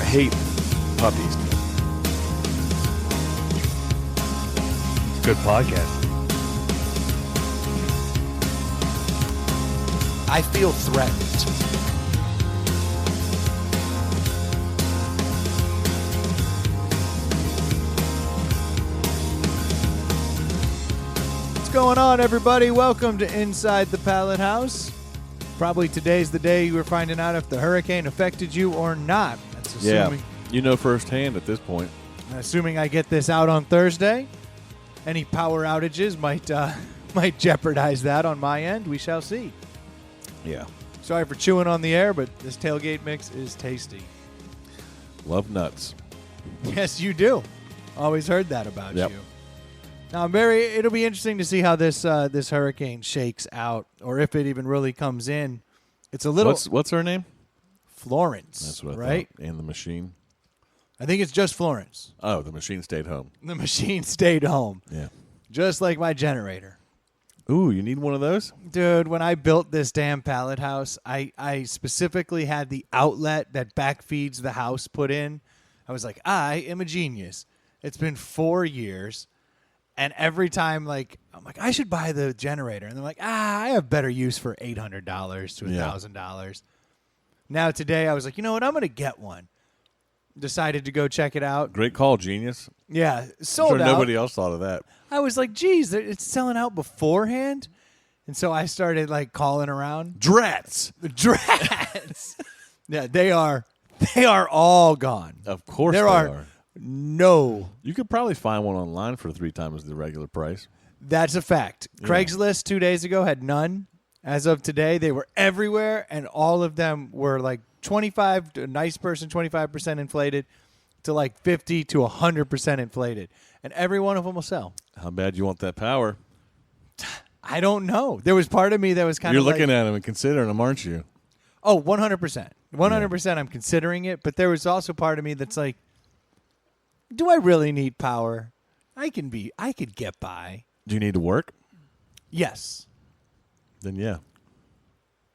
hate puppies. It's a good podcast. I feel threatened. What's going on, everybody? Welcome to Inside the Pallet House. Probably today's the day you were finding out if the hurricane affected you or not. That's assuming, You know firsthand at this point. assuming I get this out on Thursday. Any power outages might jeopardize that on my end. We shall see. Yeah. Sorry for chewing on the air, but this tailgate mix is tasty. Love nuts. Yes, you do. Always heard that about Yep. you. Now, it'll be interesting to see how this hurricane shakes out, or if it even really comes in. It's a little What's her name? Florence. That's what I right? thought. And the machine. I think it's just Florence. Oh, the machine stayed home. The machine stayed home, Yeah. just like my generator. Ooh, you need one of those? Dude, when I built this damn pallet house, I specifically had the outlet that backfeeds the house put in. I was like, I am a genius. It's been 4 years. And every time, I'm like, I should buy the generator. And they're like, I have better use for $800 to $1,000. Now today, I was like, you know what? I'm going to get one. Decided to go check it out. Great call, genius. Yeah, sold I'm sure out. nobody else thought of that. I was like, geez, it's selling out beforehand. And so I started calling around. Drats. The Drats. Yeah, they are all gone. Of course There they are no. You could probably find one online for 3 times the regular price. That's a fact. Yeah. Craigslist 2 days ago had none. As of today, they were everywhere, and all of them were 25 to a nice person, 25% inflated, to 50 to 100% inflated, and every one of them will sell. How bad you want that power? I don't know. There was part of me that was kind You're of looking at them and considering them, aren't you? Oh, 100%. 100% I'm considering it, but there was also part of me that's like, do I really need power? I could get by. Do you need to work? Yes. Then yeah.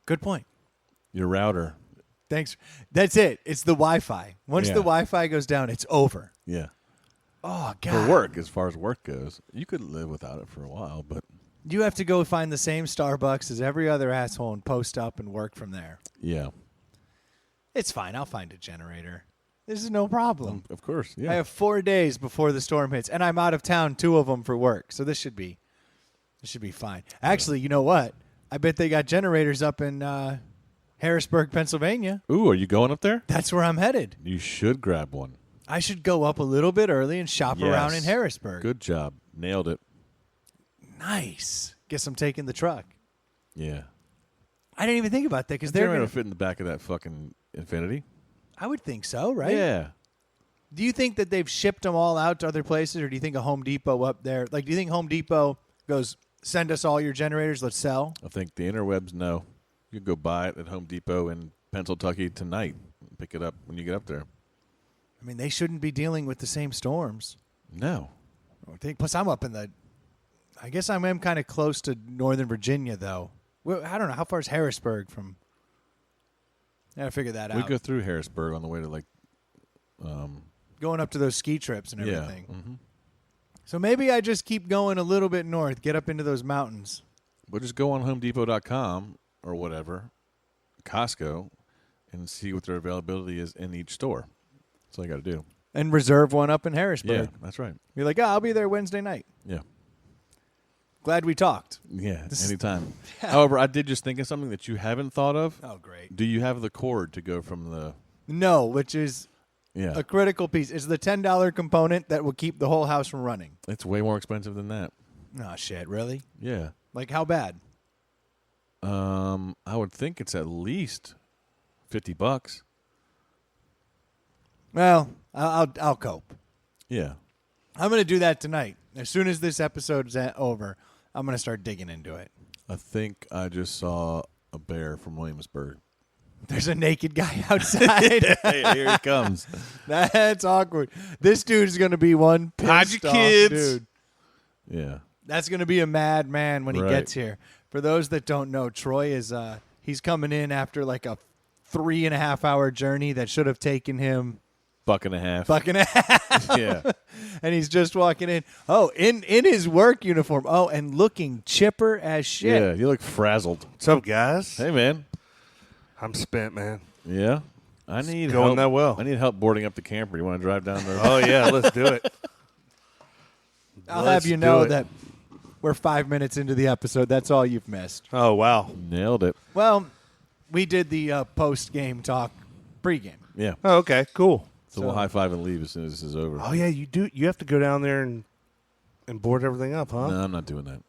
Good point. Your router. Thanks. That's it. It's the Wi-Fi. Once Yeah. the Wi-Fi goes down, it's over. Yeah. Oh, God. For work, as far as work goes, you could live without it for a while, but You have to go find the same Starbucks as every other asshole and post up and work from there. yeah. It's fine. I'll find a generator. This is no problem. Of course, yeah. I have 4 days before the storm hits, and I'm out of town 2 of them for work, so this should be fine. Actually, you know what? I bet they got generators up in Harrisburg, Pennsylvania. Ooh, are you going up there? That's where I'm headed. You should grab one. I should go up a little bit early and shop around in Yes. Harrisburg. Good job. Nailed it. Nice. Guess I'm taking the truck. Yeah. I didn't even think about that because They're they're going gonna, to fit in the back of that fucking Infinity. I would think so, right? Yeah. Do you think that they've shipped them all out to other places, or do you think a Home Depot up there? Do you think Home Depot goes, send us all your generators, let's sell? I think the interwebs know. You can go buy it at Home Depot in Pennsylvania tonight and pick it up when you get up there. I mean, they shouldn't be dealing with the same storms. No. I think. Plus, I'm up in I guess I am kind of close to Northern Virginia, though. Well, I don't know. How far is Harrisburg from? I gotta figure that We out. go through Harrisburg on the way to Going up to those ski trips and yeah. everything. Mm-hmm. So maybe I just keep going a little bit north, get up into those mountains. We'll just go on HomeDepot.com or whatever, Costco, and see what their availability is in each store. That's all you got to do. And reserve one up in Harrisburg. Yeah, that's right. Be like, I'll be there Wednesday night. Yeah. Glad we talked. Yeah, anytime. However, I did just think of something that you haven't thought of. Oh, great. Do you have the cord to go from the... No, which is Yeah. a critical piece. It's the $10 component that will keep the whole house from running. It's way more expensive than that. Oh, shit, really? Yeah. How bad? I would think it's at least $50. Well, I'll cope. Yeah. I'm going to do that tonight. As soon as this episode's over, I'm going to start digging into it. I think I just saw a bear from Williamsburg. There's a naked guy outside. Hey, here he comes. That's awkward. This dude is going to be one Hide pissed your off kids. dude. Yeah. That's going to be a mad man when he Right. gets here. For those that don't know, Troy is he's coming in after a 3.5 hour journey that should have taken him buck and a half. Buck and a half. Yeah. And he's just walking in. Oh, in his work uniform. Oh, and looking chipper as shit. Yeah, you look frazzled. What's up, guys? Hey, man. I'm spent, man. Yeah. I need going help. that well. I need help boarding up the camper. You want to drive down there? Oh, yeah, let's do it. I'll Let's have you do know it. that we're 5 minutes into the episode. That's all you've missed. Oh, wow. Nailed it. Well, we did the post-game talk pregame. Yeah. Oh, okay, cool. So we'll high five and leave as soon as this is over. Oh, yeah, you do. You have to go down there and board everything up, huh? No, I'm not doing that.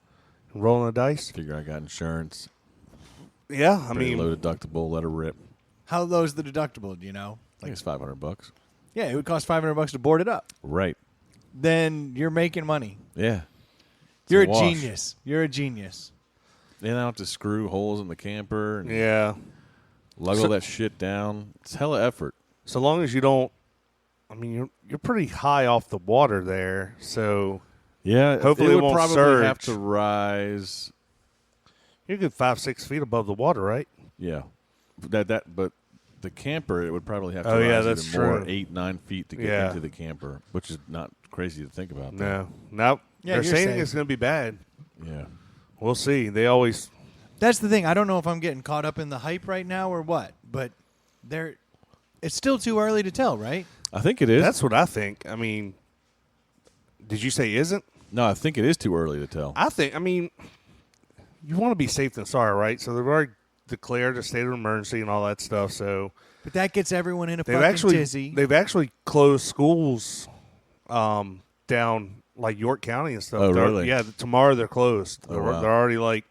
Rolling the dice? Figure I got insurance. Yeah, I Pretty mean, low deductible. Let her rip. How low's the deductible, do you know? I think it's $500. Yeah, it would cost $500 to board it up. Right. Then you're making money. Yeah. You're a a wash. genius. You're a genius. Then I don't have to screw holes in the camper and yeah. lug all that shit down. It's hella effort. So long as you don't, I mean, you're pretty high off the water there, so Yeah. Hopefully it it would won't probably surge. have to rise. you're a good 5-6 feet above the water, right? Yeah. But the camper, it would probably have to Oh, rise yeah, even that's more, true. 8-9 feet to get Yeah. into the camper, which is not crazy to think about. No. Nope. Yeah, They're you're saying safe. it's going to be bad. Yeah. We'll see. They always, That's the thing. I don't know if I'm getting caught up in the hype right now or what, but it's still too early to tell, right? I think it is. that's what I think. I mean, did you say isn't? No, I think it is too early to tell. I mean, you want to be safe than sorry, right? So they've already declared a state of emergency and all that stuff. So But that gets everyone in a they've fucking tizzy. they've actually closed schools down like York County and stuff. Oh, They're- really? Yeah, tomorrow they're closed. Oh, wow. They're already like,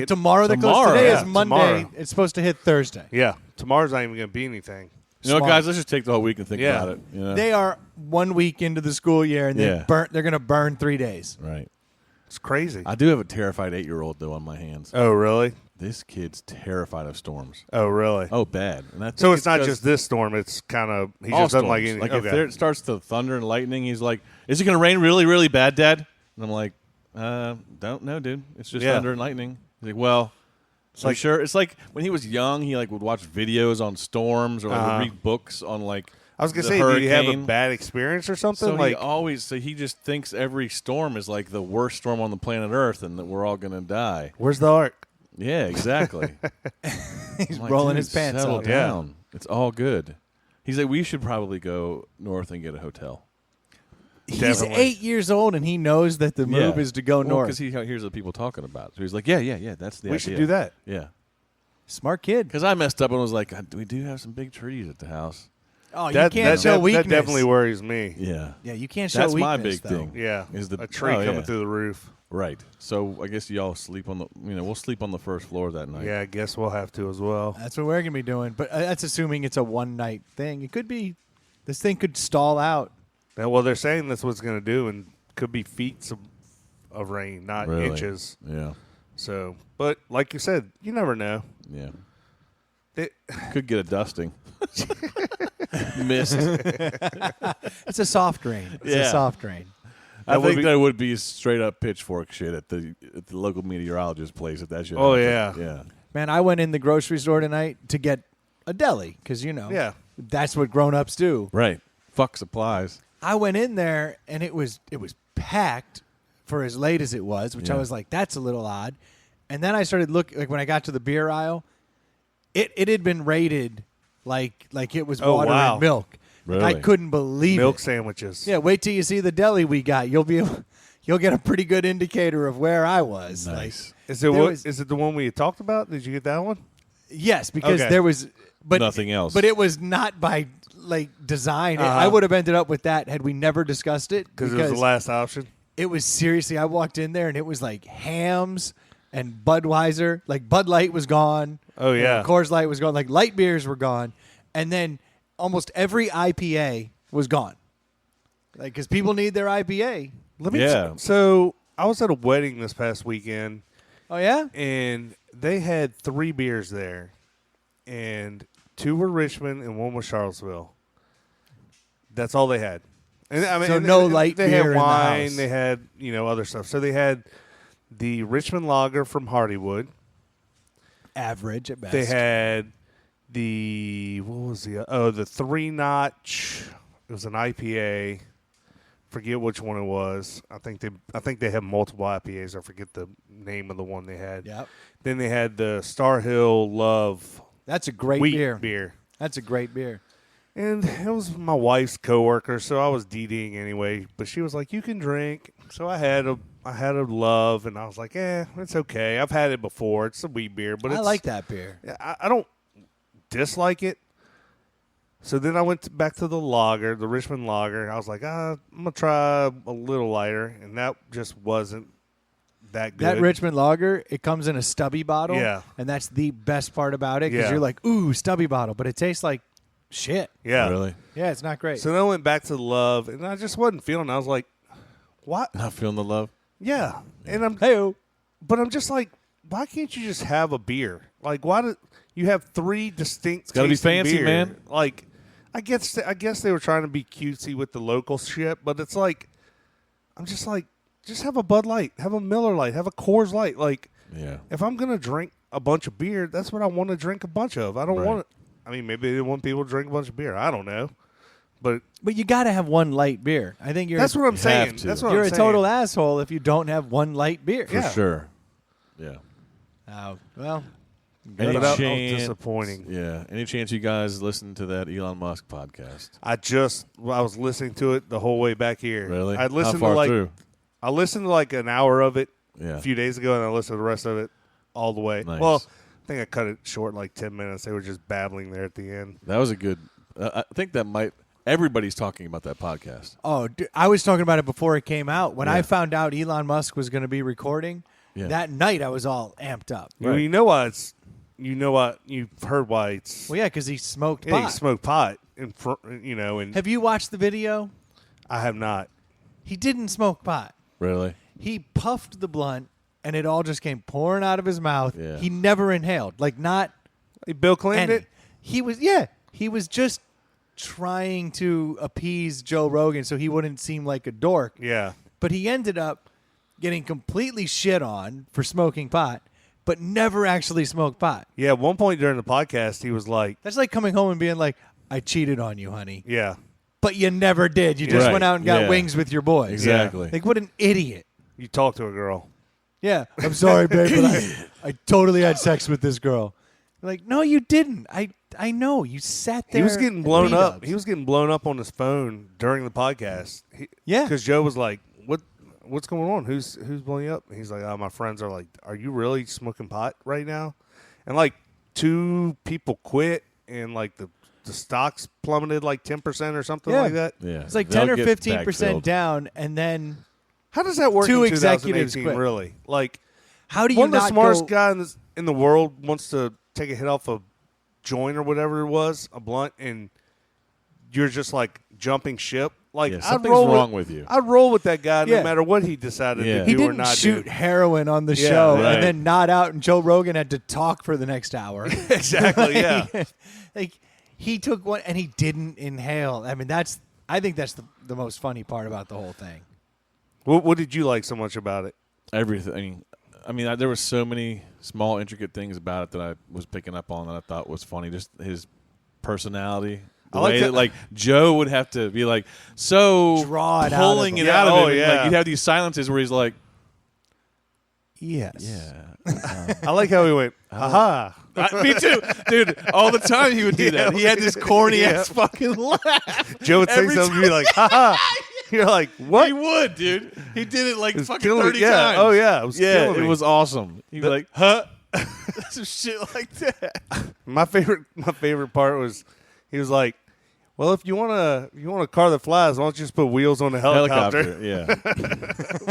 Tomorrow they're closed. Tomorrow, Today yeah, is Monday. tomorrow. It's supposed to hit Thursday. yeah, tomorrow's not even going to be anything. You know, Smart. guys, let's just take the whole week and think Yeah. about it. You know? They are 1 week into the school year, and Yeah. they're going to burn 3 days. Right. It's crazy. I do have a terrified 8-year-old, though, on my hands. Oh, really? This kid's terrified of storms. Oh, really? Oh, bad. And I think So it's not 'cause just this storm. It's kind of he all just doesn't like storms. anything. Like okay. if there, it starts to thunder and lightning, he's like, "Is it going to rain really, really bad, Dad?" And I'm like, "Don't know, dude. It's just Yeah. thunder and lightning." He's like, "Well." It's like sure. It's like when he was young, he like would watch videos on storms or like would read books on like. I was gonna the say, did you have a hurricane. bad experience or something? So like, he just thinks every storm is like the worst storm on the planet Earth, and that we're all gonna die. where's the ark? Yeah, exactly. He's I'm like, rolling "Dude, his pants settle up. down. It's all good." He's like, "We should probably go north and get a hotel." He's Definitely. 8 years old, and he knows that the move Yeah. is to go north. because he hears the people talking about it. So he's like, "Yeah, that's the We idea. should do that. Yeah, Smart kid. because I messed up and was like, we do have some big trees at the house. Oh, you That, can't that, show that, weakness. that definitely worries me. Yeah, Yeah, you can't show that's weakness. my big though. thing. Yeah, Is the a tree oh, coming yeah. through the roof. Right. So I guess y'all sleep on the. We'll sleep on the first floor that night. Yeah, I guess we'll have to as well. That's what we're gonna be doing. But that's assuming it's a one night thing. It could be. This thing could stall out. And, well, they're saying that's what it's going to do, and could be feet of rain, not Really? inches. Yeah. So, but like you said, you never know. Yeah. It, Could get a dusting. Missed. It's a soft rain. It's a Yeah. soft rain. I would think be- that would be straight up pitchfork shit at the local meteorologist place if that shit. Oh, happened. yeah. Yeah. Man, I went in the grocery store tonight to get a deli because Yeah. that's what grown ups do. Right. Fuck supplies. I went in there and it was packed for as late as it was, which I Yeah. was like, that's a little odd. And then I started looking, like when I got to the beer aisle, it had been rated like it was Oh, water wow. and milk. Really? I couldn't believe milk it. sandwiches. Yeah, wait till you see the deli we got. You'll get a pretty good indicator of where I was. Nice. Is it There what? was- Is it the one we had talked about? Did you get that one? Yes, because Okay. there was but Nothing else. But it was not by like design. Uh-huh. I would have ended up with that had we never discussed it Because it was the last option. it was seriously. I walked in there and it was like Hams and Budweiser. Like Bud Light was gone. Oh, yeah. and Coors Light was gone. Like light beers were gone, and then almost every IPA was gone. Like because people need their IPA. Let me. Yeah. So I was at a wedding this past weekend, Oh yeah. and they had 3 beers there, and 2 were Richmond and 1 was Charlottesville. That's all they had. And I mean, So and- no and light They beer in had the wine. house. They had other stuff. So they had the Richmond Lager from Hardywood. Average at best. They had what was the 3-notch. It was an IPA. Forget which one it was. I think they have multiple IPAs. I forget the name of the one they had. Yep. Then they had the Star Hill Love. That's a great wheat beer. That's a great beer. And it was my wife's coworker, so I was DDing anyway. But she was like, "You can drink." So I had a Love, and I was like, it's okay. I've had it before. It's a wheat beer, but I like that beer. I don't dislike it. So then I went back to the lager, the Richmond lager. I was like, I'm gonna try a little lighter, and that just wasn't that good. That Richmond lager, it comes in a stubby bottle. Yeah. And that's the best part about it because Yeah. you're like, ooh, stubby bottle, but it tastes like shit. Yeah, Really? Yeah, it's not great. So then I went back to the Love, and I just wasn't feeling it. I was like, what? Not feeling the love? Yeah. And Hey-o. I'm just like, why can't you just have a beer? Like, why do you have 3 distinct? It's gotta be fancy, beer? man. Like, I guess they were trying to be cutesy with the local shit, but it's like, I'm just like, just have a Bud Light, have a Miller Light, have a Coors Light. Like, Yeah. if I'm gonna drink a bunch of beer, that's what I want to drink a bunch of. I don't Right. want. I mean, maybe they want people to drink a bunch of beer. I don't know, but But you got to have one light beer. I think that's what I'm have saying. to. That's what you're I'm a saying. total asshole if you don't have one light beer. For Yeah. sure. Yeah. Oh, well, Any But that was chance? disappointing. Yeah. Any chance you guys listen to that Elon Musk podcast? I was listening to it the whole way back here. Really? I listened How far to through? I listened to like an hour of it Yeah. a few days ago, and I listened to the rest of it all the way. Nice. Well, I think I cut it short, like 10 minutes. They were just babbling there at the end. That was a good. I think that might. Everybody's talking about that podcast. Oh, I was talking about it before it came out. When Yeah. I found out Elon Musk was going to be recording, Yeah. that night I was all amped up. Well, you know why it's. You know what? You've heard why it's. Well, yeah, because he smoked Yeah, pot. he smoked pot in front. And Have you watched the video? I have not. He didn't smoke pot. Really? He puffed the blunt, and it all just came pouring out of his mouth. Yeah. He never inhaled, like not Hey, Bill Clinton any. it. He was just trying to appease Joe Rogan so he wouldn't seem like a dork. Yeah. But he ended up getting completely shit on for smoking pot, but never actually smoked pot. Yeah. At one point during the podcast, he was like, That's like coming home and being like, I cheated on you, honey. "Yeah, But you never did. You just Right. went out and got Yeah. wings with your boys. Exactly. Like, what an idiot. you talked to a girl." Yeah. I'm sorry, babe, but I totally had sex with this girl. Like, no, you didn't. I know. You sat there. He was getting blown up. B-dubs. He was getting blown up on his phone during the podcast. Yeah. Because Joe was like, What's going on? Who's blowing you up?" And he's like, "Oh, my friends are like, are you really smoking pot right now?" And like 2 people quit, and like the stocks plummeted like 10% or something Yeah. like that. Yeah. It's like They'll 10 or get 15% backfilled. down, and then How does that work 2 in executives 2018, quit. really? Like, how do you one of the not smartest go? guy in the world wants to take a hit off a joint or whatever it was, a blunt, and you're just like jumping ship. Like, Yeah, I'd something's roll wrong with you. I'd roll with that guy Yeah. no matter what he decided Yeah. to He do or didn't not shoot do. heroin on the Yeah, show right. and then nod out, and Joe Rogan had to talk for the next hour. Exactly, yeah. Like, he took one and he didn't inhale. I mean, I think that's the most funny part about the whole thing. What did you like so much about it? Everything. I mean, there were so many small, intricate things about it that I was picking up on that I thought was funny. Just his personality. The I like way that- that, like, Joe would have to be like, so Draw it out of pulling him. it out of Yeah, him. oh, yeah. Like, you'd have these silences where he's like, Yes. yeah. I like how he went, haha. Me too. Dude, all the time he would do that. He had this corny ass fucking laugh. Joe would say Every something and be like, haha. You're like, what? He would, dude. He did it like It was fucking killing 30 me. Yeah. times. Oh, yeah. It was Yeah, killing it me. was awesome. He'd be like, huh? Some shit like that. My favorite part was he was like, well, if you want a car that flies, why don't you just put wheels on the helicopter? Yeah.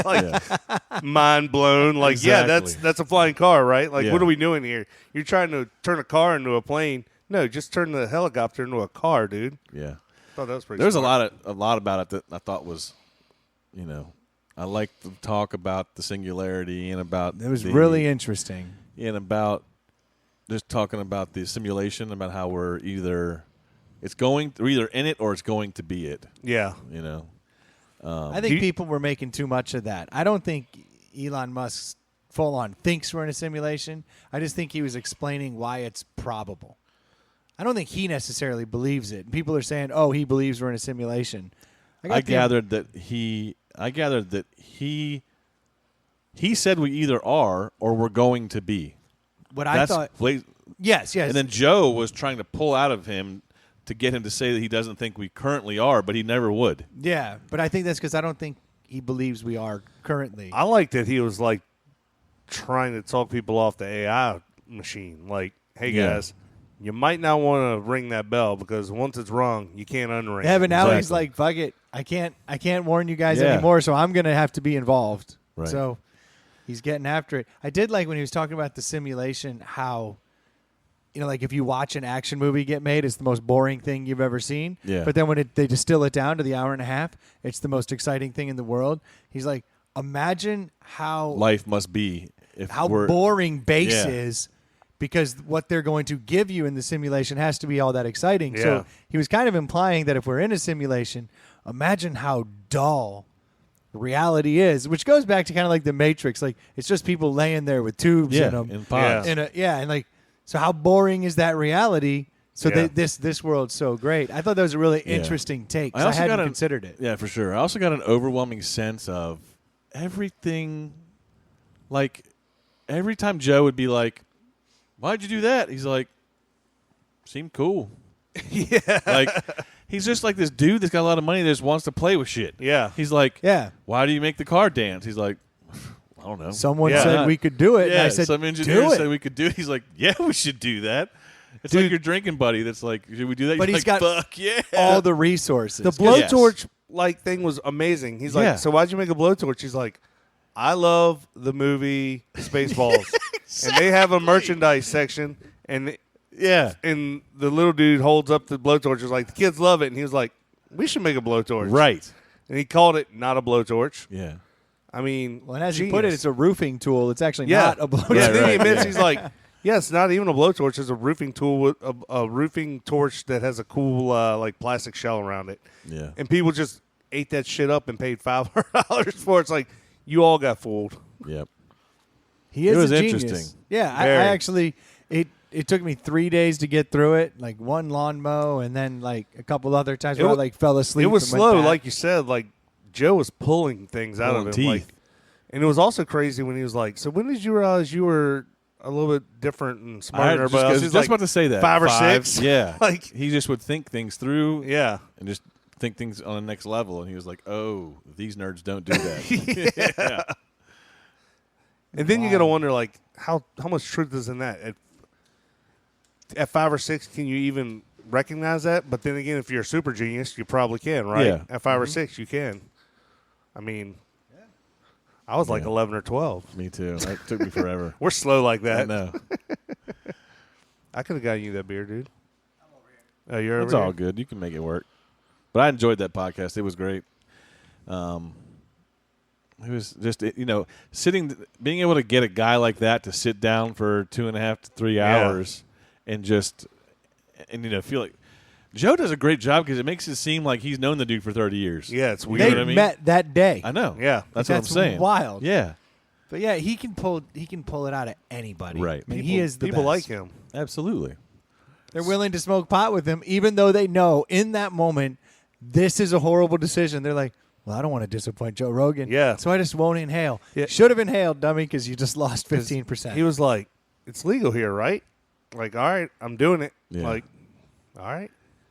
Like, mind blown. Like, yeah, Exactly. that's a flying car, right? Like, Yeah. what are we doing here? You're trying to turn a car into a plane. No, just turn the helicopter into a car, dude. Yeah. I thought that was pretty There's smart. a lot about it that I thought was, I liked the talk about the singularity and about It was really interesting. and about just talking about the simulation, about how we're either in it or it's going to be it. Yeah. I think people were making too much of that. I don't think Elon Musk full on thinks we're in a simulation. I just think he was explaining why it's probable. I don't think he necessarily believes it. People are saying, "Oh, he believes we're in a simulation." I gathered that he said we either are or we're going to be. What I thought. Yes. And then Joe was trying to pull out of him to get him to say that he doesn't think we currently are, but he never would. Yeah, but I think that's because I don't think he believes we are currently. I like that he was like trying to talk people off the AI machine. Like, hey guys, you might not want to ring that bell because once it's rung, you can't unring. Yeah, but now Exactly. he's like, "Fuck it, I can't warn you guys anymore, so I'm gonna have to be involved." Right. So he's getting after it. I did like when he was talking about the simulation, how, like if you watch an action movie get made, it's the most boring thing you've ever seen. Yeah. But then when they distill it down to the hour and a half, it's the most exciting thing in the world. He's like, imagine how Life must be if how we're boring base is, because what they're going to give you in the simulation has to be all that exciting. Yeah. So he was kind of implying that if we're in a simulation, imagine how dull reality is, which goes back to kind of like the Matrix. Like, it's just people laying there with tubes in them. in pods. And like, so how boring is that reality? So Yeah. this world's so great. I thought that was a really interesting take, 'cause I also hadn't considered it. Yeah, for sure. I also got an overwhelming sense of everything. Like, every time Joe would be like, "Why'd you do that?" He's like, "Seemed cool." Yeah. Like, he's just like this dude that's got a lot of money that just wants to play with shit. Yeah. He's like, Yeah. "Why do you make the car dance?" He's like, "I don't know." Someone Yeah. said we could do it. and Yeah, I said, some do engineer it. said we could do it. He's like, "Yeah, we should do that." It's Dude. like your drinking buddy that's like, "Should we do that?" But You're he's like, got "Fuck yeah!" all the resources. The Yes. blowtorch like thing was amazing. He's like, Yeah. "So why'd you make a blowtorch?" He's like, "I love the movie Spaceballs, and they have a merchandise section, and yeah, and the little dude holds up the blowtorch. Is like, the kids love it, and he was like, we should make a blowtorch, right. And he called it not a blowtorch. Yeah, I mean, Well, and as you genius. put it, it's a roofing tool. It's actually yeah, not a blowtorch. Yeah, Right, then he right, admits yeah. he's like, yeah, it's not even a blowtorch. It's a roofing tool with a roofing torch that has a cool like plastic shell around it. yeah. And people just ate that shit up and paid $500 for it. It's like, you all got fooled. Yep. He is It was a genius. interesting. Yeah, I Very. actually it took me 3 days to get through it. Like one lawn mow, and then like a couple other times where I like fell asleep. It was and went slow, back. like you said. Like, Joe was pulling things out of him. Pulling Like, teeth. and it was also crazy when he was like, so when did you realize you were a little bit different and smarter than everybody else? I was He's just like, about to say that 5 or 6. Yeah, Like, he just would think things through. yeah. and just think things on the next level. And he was like, "Oh, these nerds don't do that." Yeah. And then you got to wonder, like, how much truth is in that? At 5 or 6, can you even recognize that? But then again, if you're a super genius, you probably can, right? Yeah. At 5 or 6, you can. I mean, I was like Yeah. 11 or 12. Me too. That took me forever. We're slow like I that. know. I could have gotten you that beer, dude. Oh, you're over It's here? all good. You can make it work. But I enjoyed that podcast. It was great. It was just, being able to get a guy like that to sit down for 2.5 to 3 hours and feel like Joe does a great job because it makes it seem like he's known the dude for 30 years. Yeah, it's they weird. know what I mean? met that day. I know. Yeah. That's That's what I'm saying. wild. Yeah, But yeah, he can pull it out of anybody. Right. I mean, he is the People best. like him. absolutely. They're willing to smoke pot with him, even though they know in that moment this is a horrible decision. They're like, well, I don't want to disappoint Joe Rogan. Yeah. So I just won't inhale. Yeah. Should have inhaled, dummy, because you just lost 15%. He was like, it's legal here, right? Like, all right, I'm doing it. Yeah. Like, all right.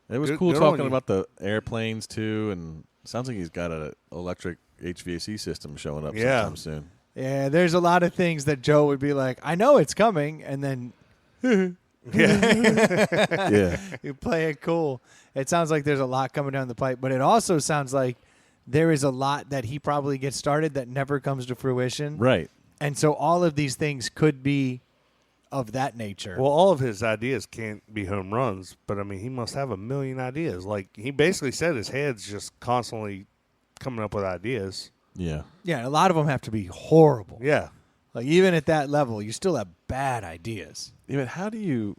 It was Good- cool good on talking you. about the airplanes too, and it sounds like he's got an electric HVAC system showing up Yeah. sometime soon. Yeah, there's a lot of things that Joe would be like, I know it's coming, and then Yeah, you play it cool. It sounds like there's a lot coming down the pipe, but it also sounds like there is a lot that he probably gets started that never comes to fruition. right. And so all of these things could be of that nature. Well, all of his ideas can't be home runs, but I mean, he must have a million ideas. Like, he basically said his head's just constantly coming up with ideas. Yeah, yeah, a lot of them have to be horrible. Yeah. Like even at that level, you still have bad ideas. yeah. But how do you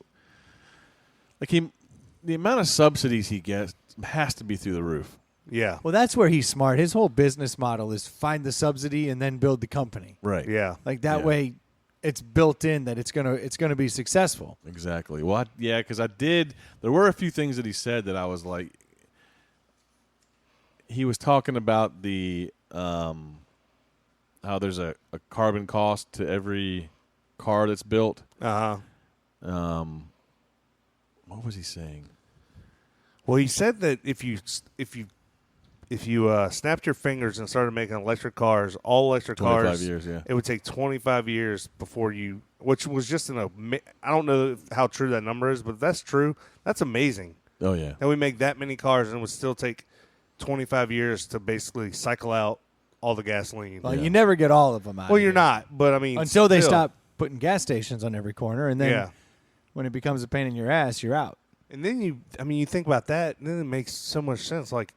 the amount of subsidies he gets has to be through the roof. Yeah. Well, that's where he's smart. His whole business model is find the subsidy and then build the company. Right. Yeah. Like that Yeah. way, it's built in that it's gonna be successful. Exactly. Well, because there were a few things that he said that I was like, he was talking about the how there's a carbon cost to every car that's built. What was he saying? Well, he said that if you snapped your fingers and started making electric cars, all electric 25 cars, years, yeah. it would take 25 years before you, which was just I don't know how true that number is, but if that's true, that's amazing. Oh, yeah. That we make that many cars and it would still take 25 years to basically cycle out all the gasoline. Well, you never get all of them out. Well, you're not, but I mean, until they still. stop putting gas stations on every corner, and then when it becomes a pain in your ass, you're out. And then you think about that, and then it makes so much sense. Like,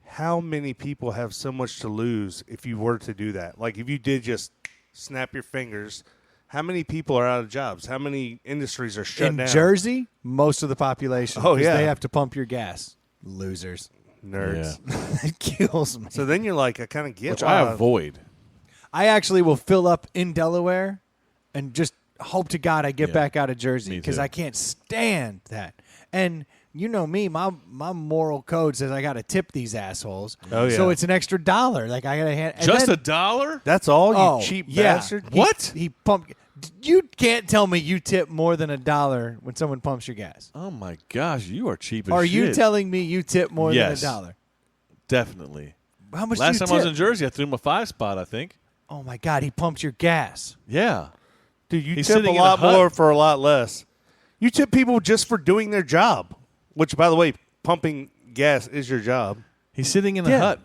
how many people have so much to lose if you were to do that? Like, if you did just snap your fingers, how many people are out of jobs? How many industries are shut down? In Jersey, most of the population. Oh, yeah. They have to pump your gas. Losers. Nerds. Yeah. It kills me. So then you're like, I kind of get Which why. I avoid. I actually will fill up in Delaware and just hope to God I get back out of Jersey because I can't stand that. And you know me, my moral code says I got to tip these assholes. Oh, yeah. So it's an extra $1. Like I got to hand Just $1? That's all, you cheap bastard? What? He pumped. You can't tell me you tip more than $1 when someone pumps your gas. Oh, my gosh. You are cheap as Are shit. you telling me you tip more than $1? Definitely. How much Last do you time tip? I was in Jersey, I threw him a 5-spot, I think. Oh, my God. He pumped your gas. Yeah. Dude, you He's tip a sitting in lot a hut. more for a lot less. You tip people just for doing their job, which, by the way, pumping gas is your job. He's sitting in a hut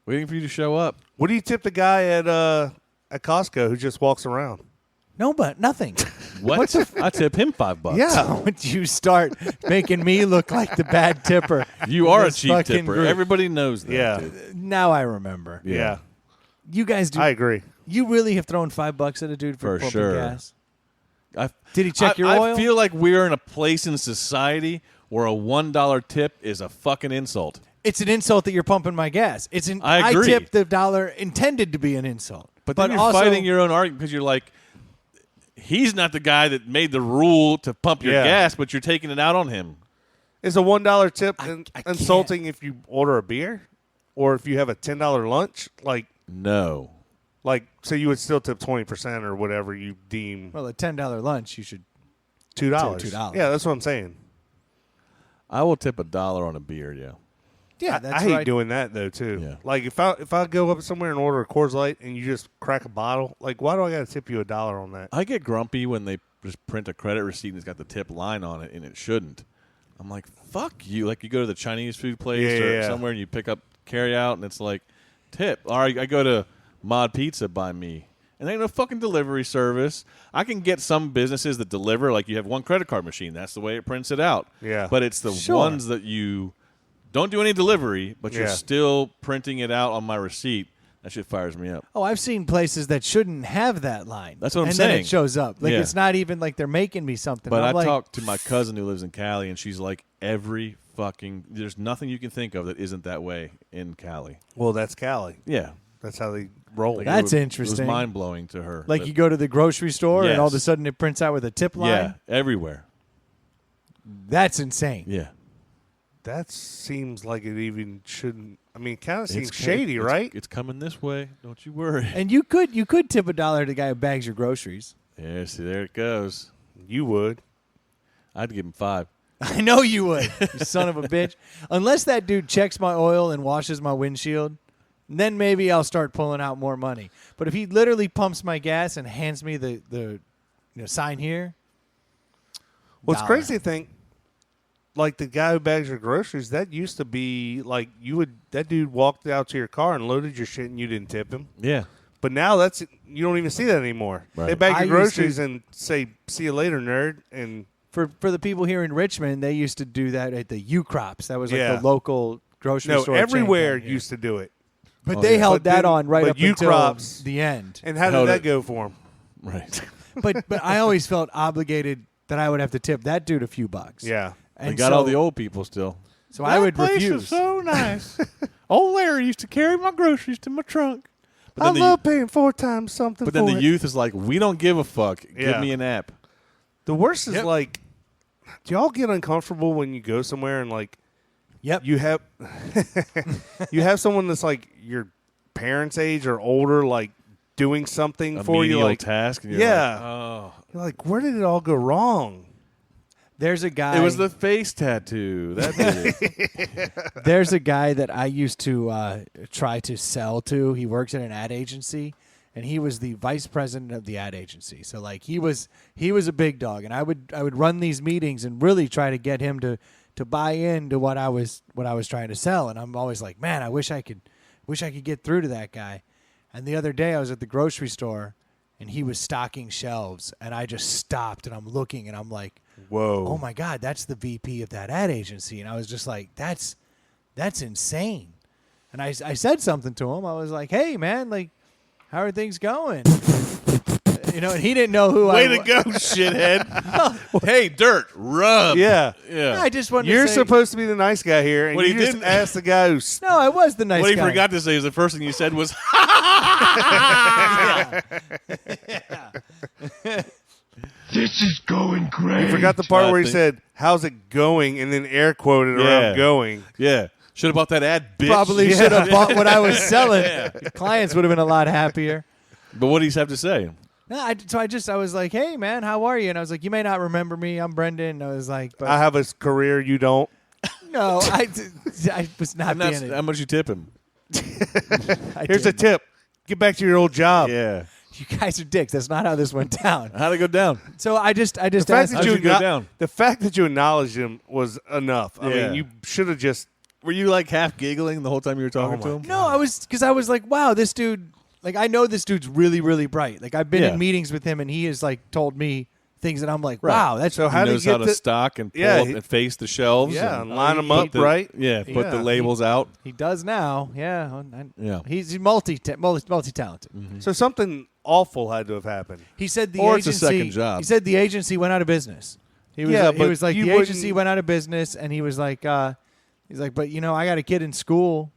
waiting for you to show up. What do you tip the guy at Costco who just walks around? No, but nothing. What? I tip him $5. Yeah. Would you start making me look like the bad tipper? You are a This cheap fucking tipper. group. Everybody knows that. Yeah. dude. Now I remember. Yeah. You guys do. I agree. You really have thrown $5 at a dude for For pumping sure. gas? Did he check your I oil? feel like we're in a place in society where a $1 tip is a fucking insult. It's an insult that you're pumping my gas. I agree. tipped the $1 intended to be an insult. But then you're also, fighting your own argument because you're like, he's not the guy that made the rule to pump your gas, but you're taking it out on him. Is a $1 tip I insulting if you order a beer or if you have a $10 lunch? No. So you would still tip 20% or whatever you deem Well, a $10 lunch, you should. $2. $2. Yeah, that's what I'm saying. I will tip $1 on a beer, yeah. Yeah, I that's hate right. doing that though too. Yeah. Like if I go up somewhere and order a Coors Light and you just crack a bottle, like why do I got to tip you $1 on that? I get grumpy when they just print a credit receipt and it's got the tip line on it and it shouldn't. I'm like, fuck you. Like you go to the Chinese food place or somewhere and you pick up carry out and it's like, tip. Or I go to Mod Pizza by me. And they ain't no fucking delivery service. I can get some businesses that deliver, like you have one credit card machine. That's the way it prints it out. Yeah. But it's the ones that you don't do any delivery, but you're still printing it out on my receipt. That shit fires me up. Oh, I've seen places that shouldn't have that line. That's what I'm and saying. And then it shows up. Like Yeah. it's not even like they're making me something. But I'm I like, talked to my cousin who lives in Cali, and she's like, there's nothing you can think of that isn't that way in Cali. Well, that's Cali. Yeah. That's how they roll. Like, That's it interesting. was mind-blowing to her. Like that- you go to the grocery store and all of a Yes. sudden it prints out with a tip line. Yeah, everywhere. That's insane. Yeah. That seems like it even shouldn't. I mean, it kind of seems It's- shady, it's- right? It's coming this way. Don't you worry. And you could tip $1 to the guy who bags your groceries. Yeah, see, there it goes. You would. I'd give him 5. I know you would, you son of a bitch. Unless that dude checks my oil and washes my windshield, then maybe I'll start pulling out more money. But if he literally pumps my gas and hands me the sign here. What's $1. crazy to think, like the guy who bags your groceries, that used to be like that dude walked out to your car and loaded your shit and you didn't tip him. Yeah. But now you don't even see that anymore. Right. They bag I your used to- groceries and say, "See you later, nerd." And For the people here in Richmond, they used to do that at the U-Crops. That was like Yeah. the local grocery no, store. chain everywhere down here. used to do it. But Oh, they yeah. held But that then- on right but up until U-Crops- the end. And how did Held that it. go for him? Right. But I always felt obligated that I would have to tip that dude a few bucks. Yeah. And They got all the old people still. So I would That place refuse. is so nice. Old Larry used to carry my groceries to my trunk. I love paying 4 times something. But then for the it. youth is like, we don't give a fuck. Give Yeah. me an app. The worst is like, do y'all get uncomfortable when you go somewhere and like, Yep. you have you have someone that's like your parents' age or older, like doing something A for you, menial like task. And you're yeah. like, oh. You're like, where did it all go wrong? There's a guy. It was the face tattoo. That did it. There's a guy that I used to try to sell to. He works at an ad agency, and he was the vice president of the ad agency. So like he was a big dog, and I would run these meetings and really try to get him to buy into what I was trying to sell. And I'm always like, man, I wish I could get through to that guy. And the other day I was at the grocery store, and he was stocking shelves, and I just stopped and I'm looking and I'm like, Whoa. oh my God, that's the VP of that ad agency. And I was just like, that's insane. And I said something to him. I was like, hey, man, like, how are things going? And he didn't know who Way I to go, shithead. Hey, Dirt, rub. Yeah. Yeah. I just wanted You're to say, supposed to be the nice guy here, and What he you just didn't- asked the guy who no, I was the nice What he guy. forgot to say is the first thing you said was, This is going great. You forgot the part I where he think- said, "How's it going?" and then air quoted Yeah. around "going." yeah. Should have bought that ad, bitch. Probably should have bought what I was selling. Clients would have been a lot happier. But what do you have to say? No, I was like, hey, man, how are you? And I was like, you may not remember me. I'm Brendan. And I was like, but I have a career you don't. no, I was not And that's being how much you tip him. Here's a tip: get back to your old job. Yeah. You guys are dicks. That's not how this went down. How'd it go down? So I just The fact asked that How'd you go acknow- down? the fact that you acknowledged him was enough. I Yeah. mean, you should have just. Were you like half giggling the whole time you were talking Oh to my him? No, because I was like, wow, this dude, like, I know this dude's really, really bright. Like, I've been Yeah. in meetings with him, and he has, like, told me things that I'm like, Right. wow, that's So He how do you knows how get to to- stock and pull Yeah, up he- and face the shelves. Yeah, and and line 'em put up, the- right? Yeah, put Yeah. the labels out. he does now. Yeah. Yeah. He's multi-talented. So something awful had to have happened. He said the Or it's a agency. second job. He said the agency went out of business. He was, Yeah, he but was like you the agency wouldn't- went out of business, and he was like, but I got a kid in school,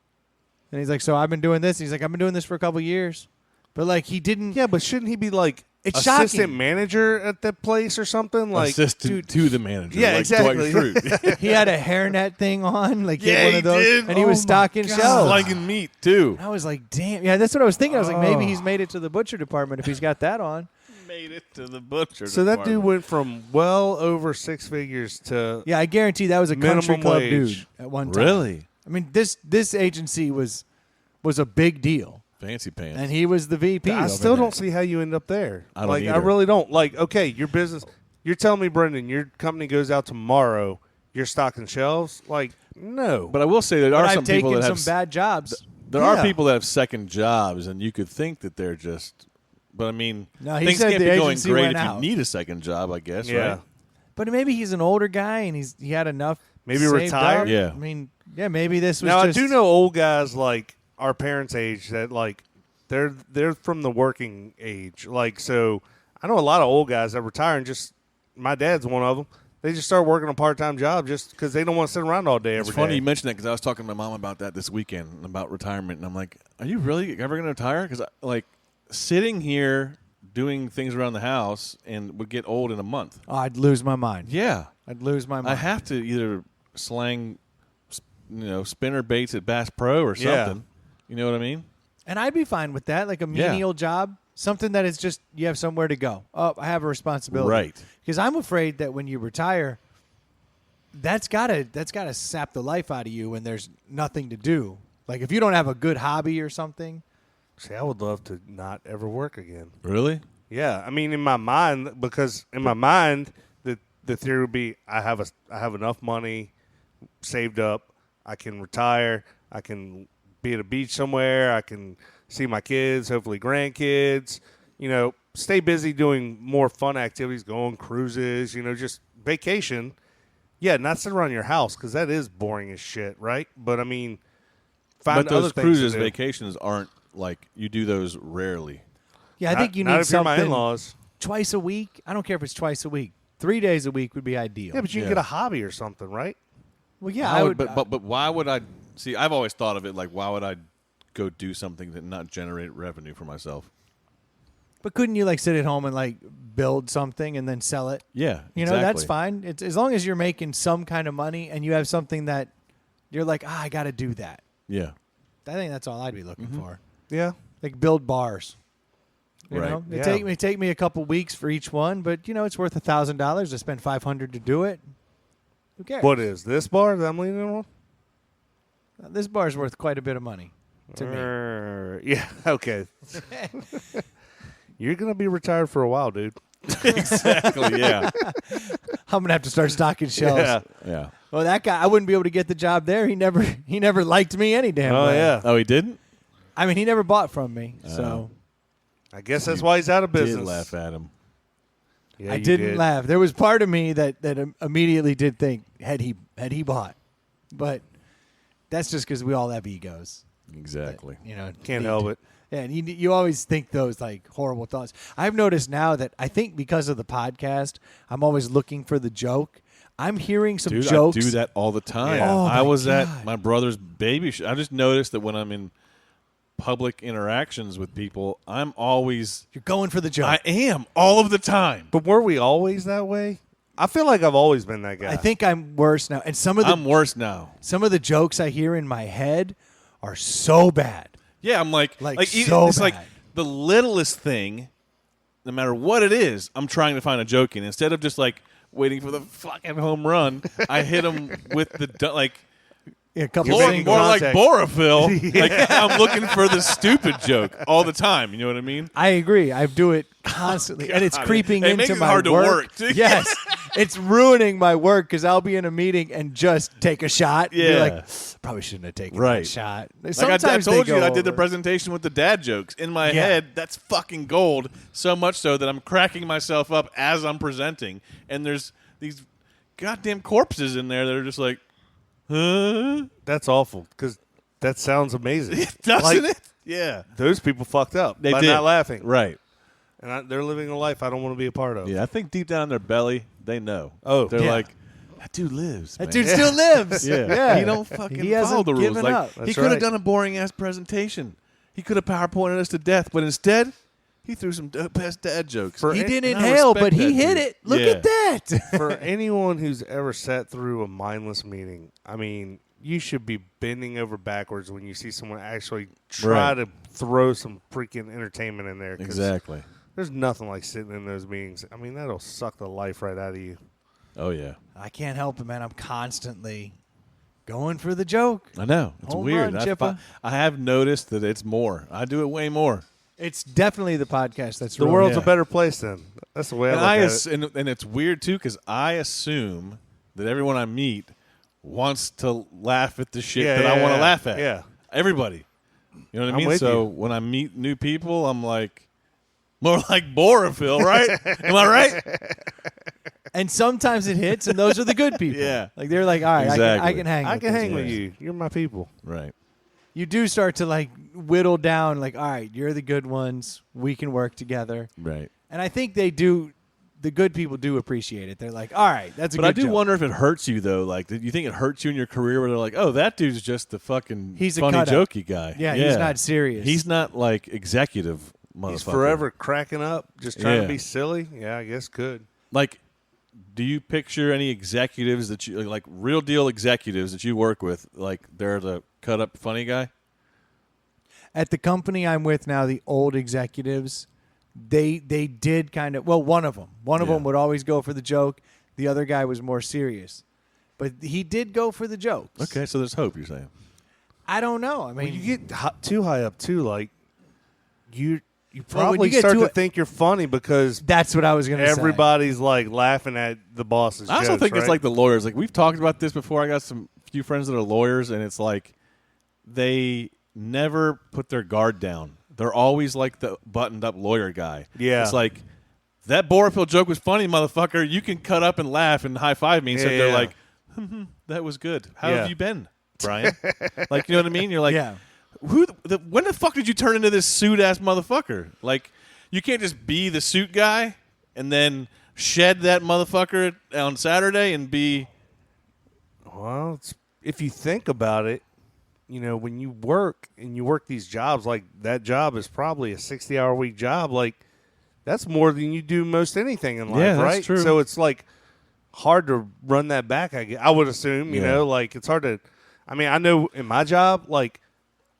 and he's like, so I've been doing this. He's like, I've been doing this for a couple years, but like he didn't. Yeah, but shouldn't he be like It's assistant shocking. manager at that place or something? Like, Assistant to the manager. Yeah, like exactly. Dwight Schrute. He had a hairnet thing on, like he Yeah, had one he of those, did. and he was Oh my stocking God. shelves. Slanging meat too. I was like, damn, yeah, that's what I was thinking. I was like, maybe Oh. he's made it to the butcher department if he's got that on. Made it to the butcher. so that dude department. went from well over 6 figures to Yeah, I guarantee that was a country Minimum club wage. dude at one time. Really I mean, this agency was a big deal, fancy pants. and he was the VP. I over still there. don't see how you end up there. I don't like, I either. really don't. Like, okay, your business. You're telling me, Brendan, your company goes out tomorrow. You're stocking shelves. Like, no. but I will say there But are I've some people taken that have some bad jobs. there are Yeah. people that have second jobs, and you could think that they're just. But I mean, No, he things said can't the be going agency great went if out. you need a second job. I guess. yeah. Right? But maybe he's an older guy, and he had enough. Maybe saved retired? up. Yeah. I mean, yeah, maybe this was Now just. I do know old guys like our parents' age that like they're from the working age. Like, so I know a lot of old guys that retire and just my dad's one of them. They just start working a part-time job just because they don't want to sit around all day It's every day. funny you mentioned that because I was talking to my mom about that this weekend about retirement, and I'm like, "Are you really ever going to retire?" Because like sitting here doing things around the house and would get old in a month. Oh, I'd lose my mind. Yeah, I'd lose my mind. I have to either slang, spinner baits at Bass Pro or Yeah. something. You know what I mean? And I'd be fine with that, like a Yeah. menial job, something that is just you have somewhere to go. Oh, I have a responsibility, Right. Because I'm afraid that when you retire, that's gotta sap the life out of you when there's nothing to do. Like if you don't have a good hobby or something. See, I would love to not ever work again. Really? Yeah, I mean, in my mind, because in my mind, the theory would be I have enough money saved up. I can retire. I can be at a beach somewhere. I can see my kids, hopefully grandkids. Stay busy doing more fun activities, go on cruises. Just vacation. Yeah, not sit around your house because that is boring as shit, right? But I mean, find But other those things cruises, to do. vacations aren't like you do those rarely. Yeah, I think you not need if you're my something in-laws. twice a week. I don't care if it's twice a week. 3 days a week would be ideal. Yeah, but you can Yeah. get a hobby or something, right? well, yeah, I I would, would. but why would I see? I've always thought of it like, why would I go do something that not generate revenue for myself. But couldn't you like sit at home and like build something and then sell it? Yeah, You know, that's fine. It's as long as you're making some kind of money and you have something that you're like, I got to do that. Yeah. I think that's all I'd be looking for. Yeah. Like build bars. You Right. know, Yeah. it take me a couple weeks for each one, but you know, it's worth $1,000 to spend $500 to do it. Who cares? What is this bar that I'm leaning on? This bar's worth quite a bit of money to me. Yeah. Okay. You're gonna be retired for a while, dude. Exactly. Yeah. I'm gonna have to start stocking shelves. Yeah. Yeah. Well, that guy, I wouldn't be able to get the job there. He never liked me any damn Oh way. yeah. Oh, he didn't? I mean, he never bought from me. So I guess that's why he's out of business. Did laugh at him. Yeah, I you didn't did. laugh. There was part of me that immediately did think had he bought, but that's just because we all have egos. Exactly. You know, Can't help it. Yeah, and you always think those like horrible thoughts. I've noticed now that I think because of the podcast, I'm always looking for the joke. I'm hearing some Dude, jokes. I do that all the time. Yeah. Oh, I my was God. at my brother's baby I just noticed that when I'm in public interactions with people, I'm always You're going for the joke. I am all of the time. But were we always that way? I feel like I've always been that guy. I think I'm worse now. And some of I'm worse now. the jokes I hear in my head are so bad. Yeah, I'm like so it's like bad. the littlest thing, no matter what it is, I'm trying to find a joke in. Instead of just like waiting for the fucking home run, I hit him with the like Yeah, a couple You're more, making singles. more like contact. Borophil. Like I'm looking for the stupid joke all the time. You know what I mean? I agree. I do it constantly, and it's God, creeping it into makes it my hard to work, too. Yes, it's ruining my work because I'll be in a meeting and just take a shot. And be Yeah. like probably shouldn't have taken Right. that shot. Like Sometimes I they told you, go I did the over. presentation with the dad jokes. In my Yeah. head, that's fucking gold. So much so that I'm cracking myself up as I'm presenting. And there's these goddamn corpses in there that are just like, huh? that's awful because that sounds amazing. Doesn't Like, it? Yeah. Those people fucked up They by did. not laughing. Right. And they're living a life I don't want to be a part of. Yeah, I think deep down in their belly, they know. Oh. They're Yeah. like, that dude lives. That man." dude still lives. Yeah. He don't fucking He follow hasn't the rules. given Like, up. he That's could have right. done a boring ass presentation. He could have PowerPointed us to death, but instead, he threw some dope ass dad jokes. For- He And didn't I inhale, respect but he that hit dude. it. Look Yeah. at that. For anyone who's ever sat through a mindless meeting, I mean, you should be bending over backwards when you see someone actually try Right. to throw some freaking entertainment in there. 'cause Exactly. There's nothing like sitting in those meetings. I mean, that'll suck the life right out of you. Oh, yeah. I can't help it, man. I'm constantly going for the joke. I know. It's Home weird. run, I Chippa. have noticed that it's more. I do it way more. It's definitely the podcast that's The ruined world's it. a better place then. That's the way I And, look at it. and it's weird, too, because I assume that everyone I meet wants to laugh at the shit Yeah, that I yeah, want to yeah. laugh at. Yeah. Everybody. You know what I I'm mean? with So you. when I meet new people, I'm like, more like Borophil, right? Am I right? And sometimes it hits, and those are the good people. Yeah. Like they're like, all right, I Exactly. can hang. I with can this hang with person. you. You're my people. Right. You do start to like whittle down. Like, all right, you're the good ones. We can work together. Right. And I think they do. The good people do appreciate it. They're like, all right, that's a But good I do joke. wonder if it hurts you, though. Like, do you think it hurts you in your career where they're like, oh, that dude's just the fucking He's a funny, cut-up. jokey guy. Yeah, he's not serious. He's not, like, executive motherfucker. He's forever cracking up, just trying Yeah. to be silly. Yeah, I guess could. Like, do you picture any executives that you, like real deal executives that you work with, like they're the cut-up funny guy? At the company I'm with now, the old executives, they did kind of, well, one of them Yeah. would always go for the joke. The other guy was more serious, but he did go for the jokes. Okay, so there's hope, you're saying. I don't know. I mean, When you get too high up, too, like, you when probably you get start to to it- think you're funny because that's what I was going to say. everybody's, like, laughing at the boss's I also jokes, think it's right? like the lawyers. Like we've talked about this before. I got some few friends that are lawyers, and it's like they never put their guard down. They're always like the buttoned-up lawyer guy. Yeah. It's like, that Borophil joke was funny, motherfucker. You can cut up and laugh and high-five me. And Yeah, they're yeah. like, that was good. How Yeah. have you been, Brian? Like, you know what I mean? You're like, Yeah. when the fuck did you turn into this suit-ass motherfucker? Like, you can't just be the suit guy and then shed that motherfucker on Saturday and be... Well, if you think about it, when you work and you work these jobs, like that job is probably a 60-hour-week job. Like that's more than you do most anything in life, Yeah, that's right? true. So it's like hard to run that back. I would assume, Yeah. like it's hard to. I mean, I know in my job, like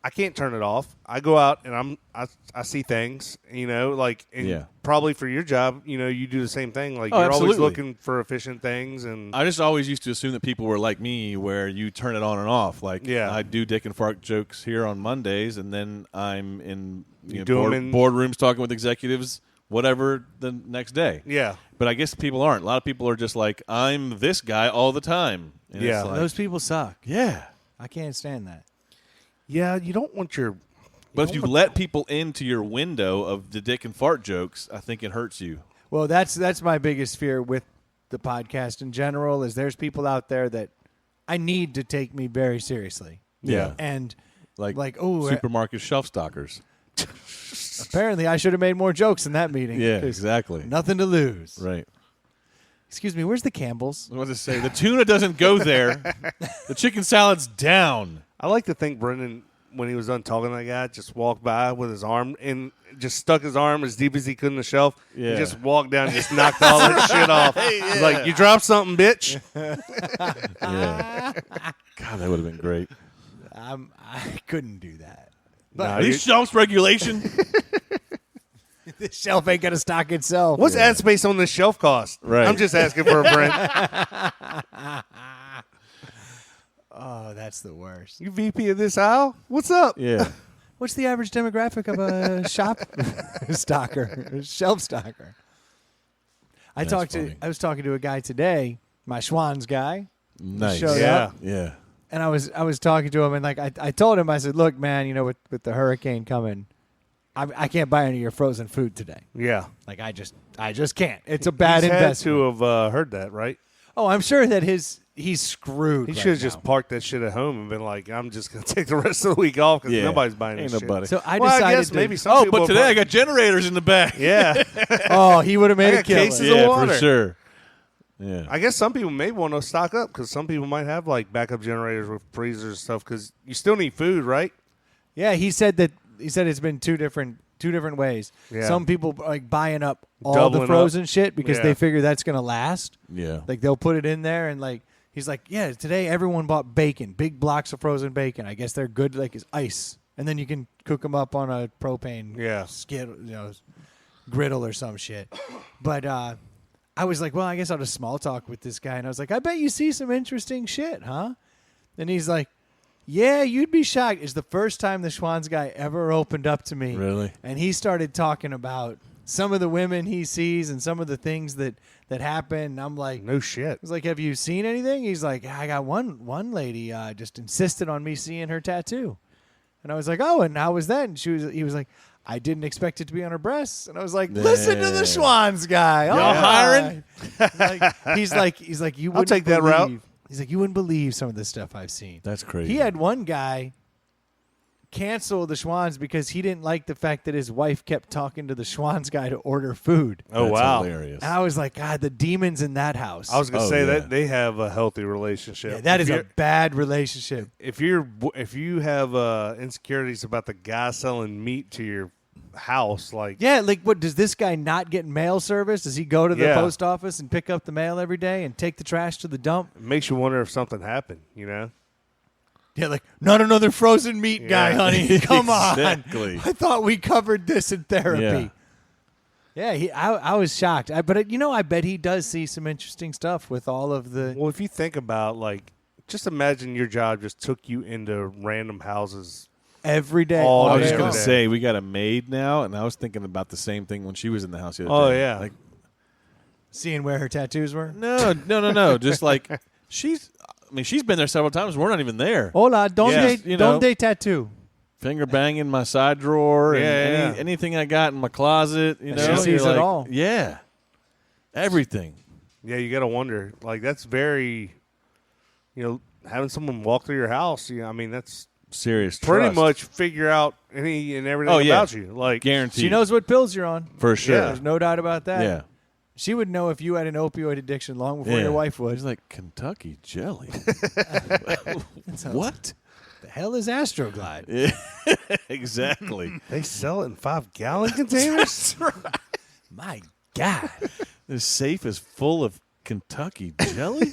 I can't turn it off. I go out and I see things, like and probably for your job, you do the same thing. Like you're always looking for efficient things. And I just always used to assume that people were like me, where you turn it on and off. Like I do dick and fart jokes here on Mondays, and then I'm in boardrooms talking with executives, whatever the next day. Yeah, but I guess people aren't. A lot of people are just like, I'm this guy all the time. And it's like, those people suck. Yeah, I can't stand that. Yeah, you don't want your. But if you let people into your window of the dick and fart jokes, I think it hurts you. Well, that's my biggest fear with the podcast in general. Is there's people out there that I need to take me very seriously. Yeah, and like supermarket shelf stockers. Apparently, I should have made more jokes in that meeting. Yeah, exactly. Nothing to lose. Right. Excuse me, where's the Campbells? I was to say the tuna doesn't go there. The chicken salad's down. I like to think Brendan, when he was done talking to that guy, just walked by with his arm and just stuck his arm as deep as he could in the shelf. Yeah. And just walked down and just knocked all that shit off. He's like, you dropped something, bitch. Yeah. God, that would have been great. I couldn't do that. But these shelves regulation. This shelf ain't gonna stock itself. What's ad space on this shelf cost? Right. I'm just asking for a friend. Oh, that's the worst. You VP of this aisle? What's up? Yeah. What's the average demographic of a shop stocker, shelf stocker? I was talking to a guy today, my Schwann's guy. Nice. Showed up, yeah. and I was talking to him, and like I told him, I said, look, man, with the hurricane coming, I can't buy any of your frozen food today. Yeah. Like I just can't. It's a bad investment. Had to have heard that, right? Oh, I'm sure that he's screwed. He should have just parked that shit at home and been like, I'm just going to take the rest of the week off because nobody's buying this shit. Nobody. So I decided maybe some people but today I got generators in the back. Yeah. Oh, he would have made a cases killer. of water. For sure. Yeah. I guess some people may want to stock up because some people might have like backup generators with freezers and stuff because you still need food, right? Yeah, he said it's been two different ways. Yeah. Some people like buying up all Doubling the frozen shit because Yeah. they figure that's going to last. Yeah. Like they'll put it in there and like he's like, yeah, today everyone bought bacon, big blocks of frozen bacon. I guess they're good like as ice, and then you can cook them up on a propane griddle or some shit. But I was like, well, I guess I'll just small talk with this guy, and I was like, I bet you see some interesting shit, huh? And he's like, yeah, you'd be shocked. It's the first time the Schwann's guy ever opened up to me. Really? And he started talking about some of the women he sees and some of the things that happen. And I'm like, no shit. I was like, have you seen anything? He's like, I got one lady just insisted on me seeing her tattoo. And I was like, oh, and how was that? And he was like, I didn't expect it to be on her breasts. And I was like, listen to the Schwann's guy. Y'all hiring? He's like, you wouldn't I'll take that route. He's like, you wouldn't believe some of the stuff I've seen. That's crazy. He had one guy cancel the Schwann's because he didn't like the fact that his wife kept talking to the Schwann's guy to order food. Oh, That's wow. hilarious. And I was like, God, the demons in that house. I was going to say that they have a healthy relationship. Yeah, that is a bad relationship. If you have insecurities about the guy selling meat to your house, like what does this guy not get mail service? Does he go to the post office and pick up the mail every day and take the trash to the dump? It makes you wonder if something happened, Yeah, like not another frozen meat guy, honey. Come Exactly. on. I thought we covered this in therapy. Yeah, I was shocked. I bet he does see some interesting stuff with all of the. Well, if you think about just imagine your job just took you into random houses. Every day. I was just day going to long. say, we got a maid now, and I was thinking about the same thing when she was in the house the other Oh, day. yeah. Like, Seeing where her tattoos were? no. Just like, she's been there several times. We're not even there. Hola, Yes, donde tattoo? Finger banging my side drawer and anything I got in my closet. She sees it all. Yeah. Everything. Yeah, you got to wonder. That's very, having someone walk through your house, that's Serious pretty trust. much figure out any and everything about you. Guaranteed. She knows what pills you're on. For sure. Yeah. There's no doubt about that. Yeah. She would know if you had an opioid addiction long before your wife would. She's like, Kentucky jelly. What? The hell is Astroglide? Yeah, exactly. They sell it in 5-gallon containers? My God. This safe is full of Kentucky jelly?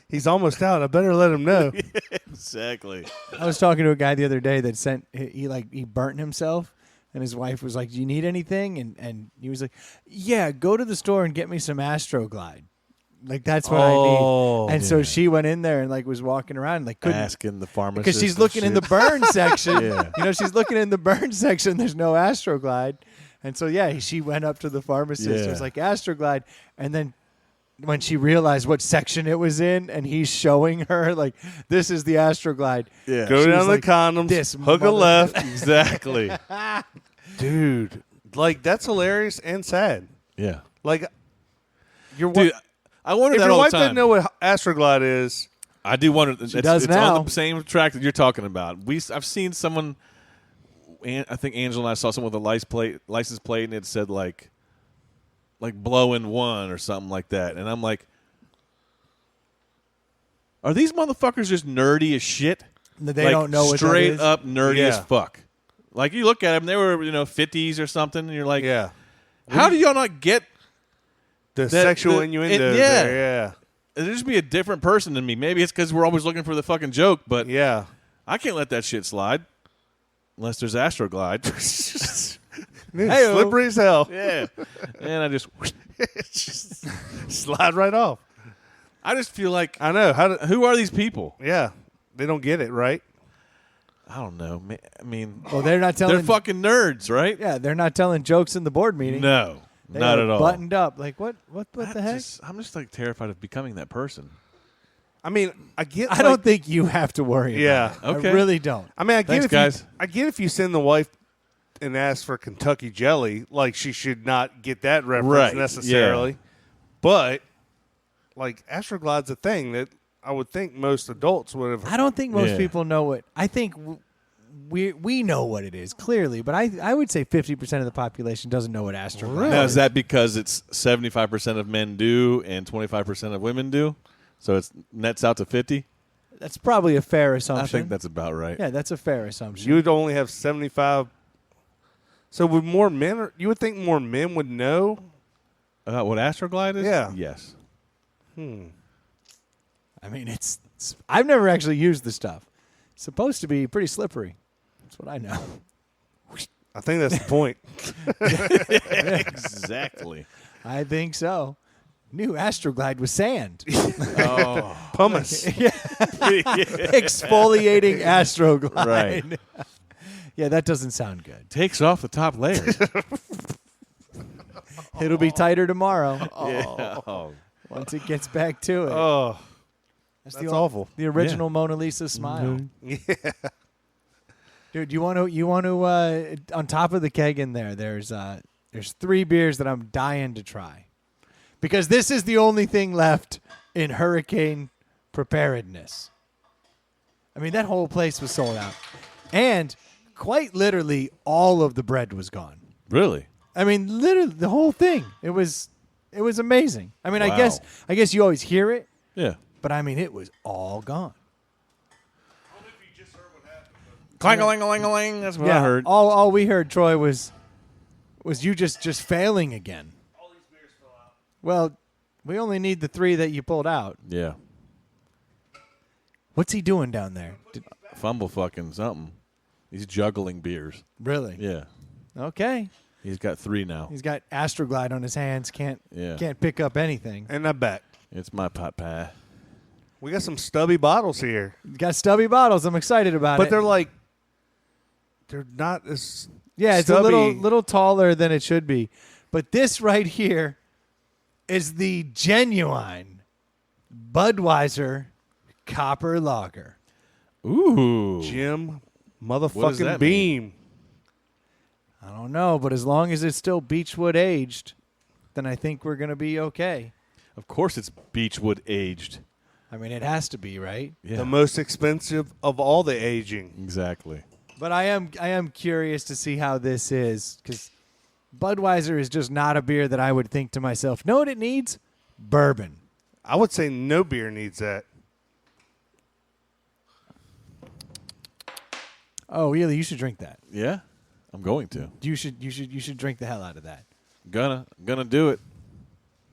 He's almost out. I better let him know. Exactly. I was talking to a guy the other day that he burnt himself, and his wife was like, "Do you need anything?" And he was like, "Yeah, go to the store and get me some Astroglide. Like that's what I need." And so she went in there and like was walking around and, like couldn't Asking the pharmacist. because she's looking in the burn section. Yeah. You know, she's looking in the burn section. There's no Astroglide, and so she went up to the pharmacist. It was like Astroglide, and then when she realized what section it was in, and he's showing her like, "This is the Astroglide." Yeah. Go She down was the like, condoms, "This hook a mother-" left. Exactly. Dude, like, that's hilarious and sad. Yeah. Like, your Dude, I wonder if that your all wife the time. doesn't know what Astroglide is, I do wonder. does it's now. on the same track that you're talking about. I've seen someone. I think Angela and I saw someone with a license plate, and it said like blow in one or something like that, and I'm like, are these motherfuckers just nerdy as shit? They Like, don't know what that straight is. up nerdy Yeah. as fuck. Like you look at them, they were 50s or something, and you're like, yeah, how do y'all not get? the sexual the- innuendo. yeah. There, It'd just be a different person than me. Maybe it's because we're always looking for the fucking joke, but yeah, I can't let that shit slide unless there's Astroglide. yeah. Hey-o. Slippery as hell. Yeah, and I just Slide right off. I just feel like I know. who are these people? Yeah, they don't get it, right? I don't know. I mean, Well, they're not telling. they're fucking nerds, right? Yeah, they're not telling jokes in the board meeting. No, They not are at all. Buttoned up, like what the heck? I'm just like terrified of becoming that person. I mean, I get. I don't think you have to worry. Yeah. about it. Okay. I really don't. I mean, I get Thanks, if guys. I get if you send the wife and ask for Kentucky jelly, like she should not get that reference Right, necessarily. yeah. But like Astroglide's a thing that I would think most adults would have. I don't think most Yeah. people know it. I think we know what it is clearly, but I would say 50% of the population doesn't know what Astroglide Now, is. is that because it's 75% of men do and 25% of women do? So it nets out to 50? That's probably a fair assumption. I think that's about right. yeah, that's a fair assumption. You would only have 75. So would more men? You would think more men would know. What Astroglide is? Yeah. Yes. I mean, it's I've never actually used the stuff. It's supposed to be pretty slippery. That's what I know. I think that's the point. Exactly. I think so. New Astroglide with sand. Oh. Pumice. Exfoliating Astroglide. Right. Yeah, that doesn't sound good. Takes off the top layer. It'll be tighter tomorrow Yeah. Oh. once it gets back to it. Oh, That's that's awful. The original Mona Lisa smile. Yeah. Dude, you want to on top of the keg in there's 3 beers that I'm dying to try. Because this is the only thing left in hurricane preparedness. I mean, that whole place was sold out. And quite literally all of the bread was gone. Really? I mean, literally the whole thing. It was amazing. I mean, Wow. I guess you always hear it, Yeah. but I mean, it was all gone. Clang-a-ling-a-ling-a-ling. That's what I heard. All we heard, Troy, was you just failing again. All these beers fell out. Well, we only need the 3 that you pulled out. Yeah. What's he doing down there? Fumble fucking something. He's juggling beers. Really? Yeah. Okay. He's got 3 now. He's got Astroglide on his hands. Can't pick up anything. And I'm back. It's my pot pie. We got some stubby bottles here, Got stubby bottles. I'm excited about but it. they're not as it's stubby. a little taller than it should be. But this right here is the genuine Budweiser Copper Lager. Ooh. Jim What does motherfucking that Beam. I don't know, but as long as it's still Beechwood aged, then I think we're going to be okay. Of course it's Beechwood aged. I mean, it has to be, right? Yeah. The most expensive of all the aging. Exactly. But I am curious to see how this is, because Budweiser is just not a beer that I would think to myself, know what it needs? Bourbon. I would say no beer needs that. Oh, really? You should drink that. Yeah, I'm going to. You should drink the hell out of that. Gonna do it.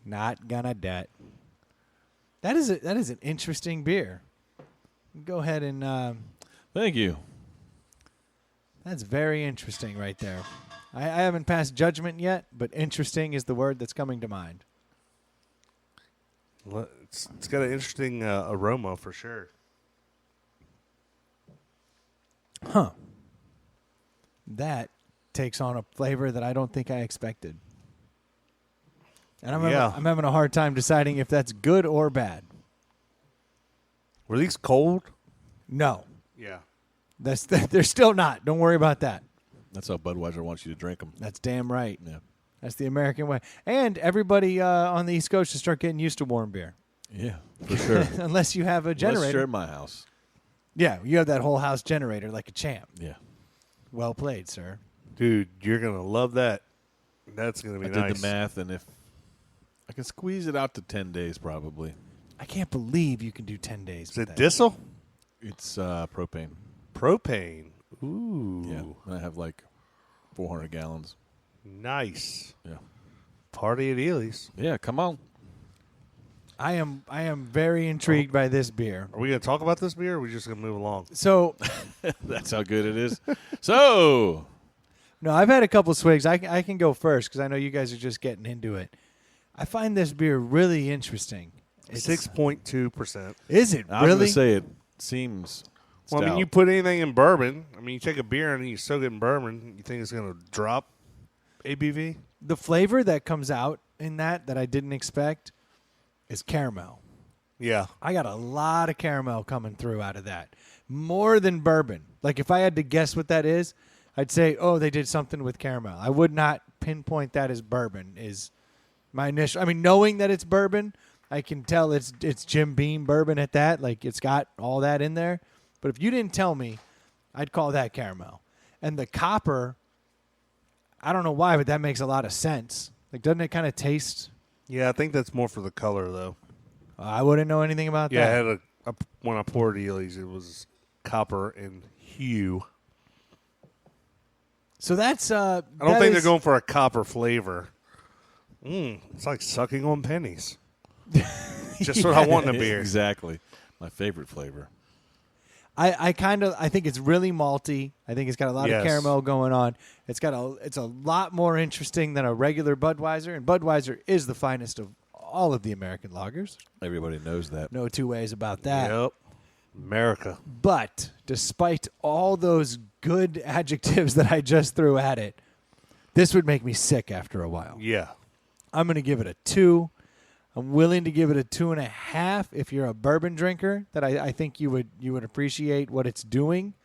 Not gonna dat. That is an interesting beer. Go ahead and. Thank you. That's very interesting right there. I haven't passed judgment yet, but interesting is the word that's coming to mind. Well, it's got an interesting aroma for sure. Huh. That takes on a flavor that I don't think I expected. And I'm having a hard time deciding if that's good or bad. Were these cold? No. Yeah. They're still not. Don't worry about that. That's how Budweiser wants you to drink them. That's damn right. Yeah. That's the American way. And everybody on the East Coast should start getting used to warm beer. Yeah, for sure. Unless you have a generator. Let's share at my house. Yeah, you have that whole house generator like a champ. Yeah. Well played, sir. Dude, you're going to love that. That's going to be nice. I did the math, and if I can squeeze it out to 10 days probably. I can't believe you can do 10 days. Is with it that. diesel? It's propane. Propane. Ooh. Yeah, and I have like 400 gallons. Nice. Yeah. Party at Ely's. Yeah, come on. I am very intrigued by this beer. Are we going to talk about this beer, or are we just going to move along? So, That's how good it is. So, no, I've had a couple swigs. I can go first because I know you guys are just getting into it. I find this beer really interesting. It's 6.2%. Is it I was really? going to say it seems Well, I mean, stout. you put anything in bourbon. I mean, you take a beer and you soak it in bourbon. You think it's going to drop ABV? The flavor that comes out in that I didn't expect is caramel. Yeah. I got a lot of caramel coming through out of that. More than bourbon. Like if I had to guess what that is, I'd say, oh, they did something with caramel. I would not pinpoint that as bourbon is my initial. I mean, knowing that it's bourbon, I can tell it's Jim Beam bourbon at that. Like it's got all that in there. But if you didn't tell me, I'd call that caramel. And the copper, I don't know why, but that makes a lot of sense. Like, doesn't it kind of taste? Yeah, I think that's more for the color, though. I wouldn't know anything about Yeah, I that. had when I poured Ely's, it was copper and hue. So that's. I don't think they're going for a copper flavor. It's like sucking on pennies. Just what I want in a beer. Exactly. My favorite flavor. I think it's really malty. I think it's got a lot of caramel going on. It's a lot more interesting than a regular Budweiser, and Budweiser is the finest of all of the American lagers. Everybody knows that. No two ways about that. Yep. America. But despite all those good adjectives that I just threw at it, this would make me sick after a while. Yeah. I'm going to give it a 2. I'm willing to give it a 2.5 if you're a bourbon drinker. That I think you would appreciate what it's doing.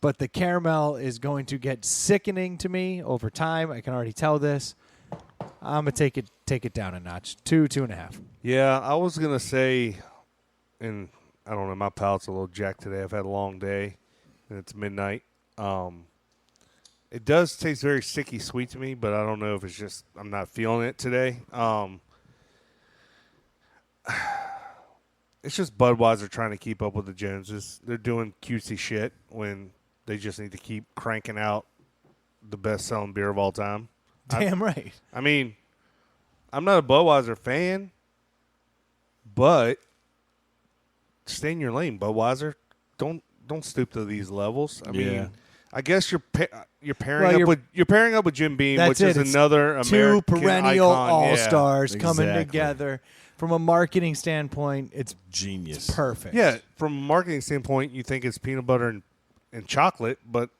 But the caramel is going to get sickening to me over time. I can already tell this. I'm gonna take it down a notch. 2.5. Yeah, I was going to say, and I don't know, my palate's a little jacked today. I've had a long day, and it's midnight. It does taste very sticky sweet to me, but I don't know if it's just I'm not feeling it today. It's just Budweiser trying to keep up with the Joneses. They're doing cutesy shit when they just need to keep cranking out the best-selling beer of all time. Damn right. I mean, I'm not a Budweiser fan, but stay in your lane, Budweiser. Don't stoop to these levels. I mean, I guess you're pairing up with Jim Beam, which is another American two perennial icon. all-stars coming Exactly. together. From a marketing standpoint, it's Genius. perfect. Yeah, from a marketing standpoint, you think it's peanut butter and chocolate, but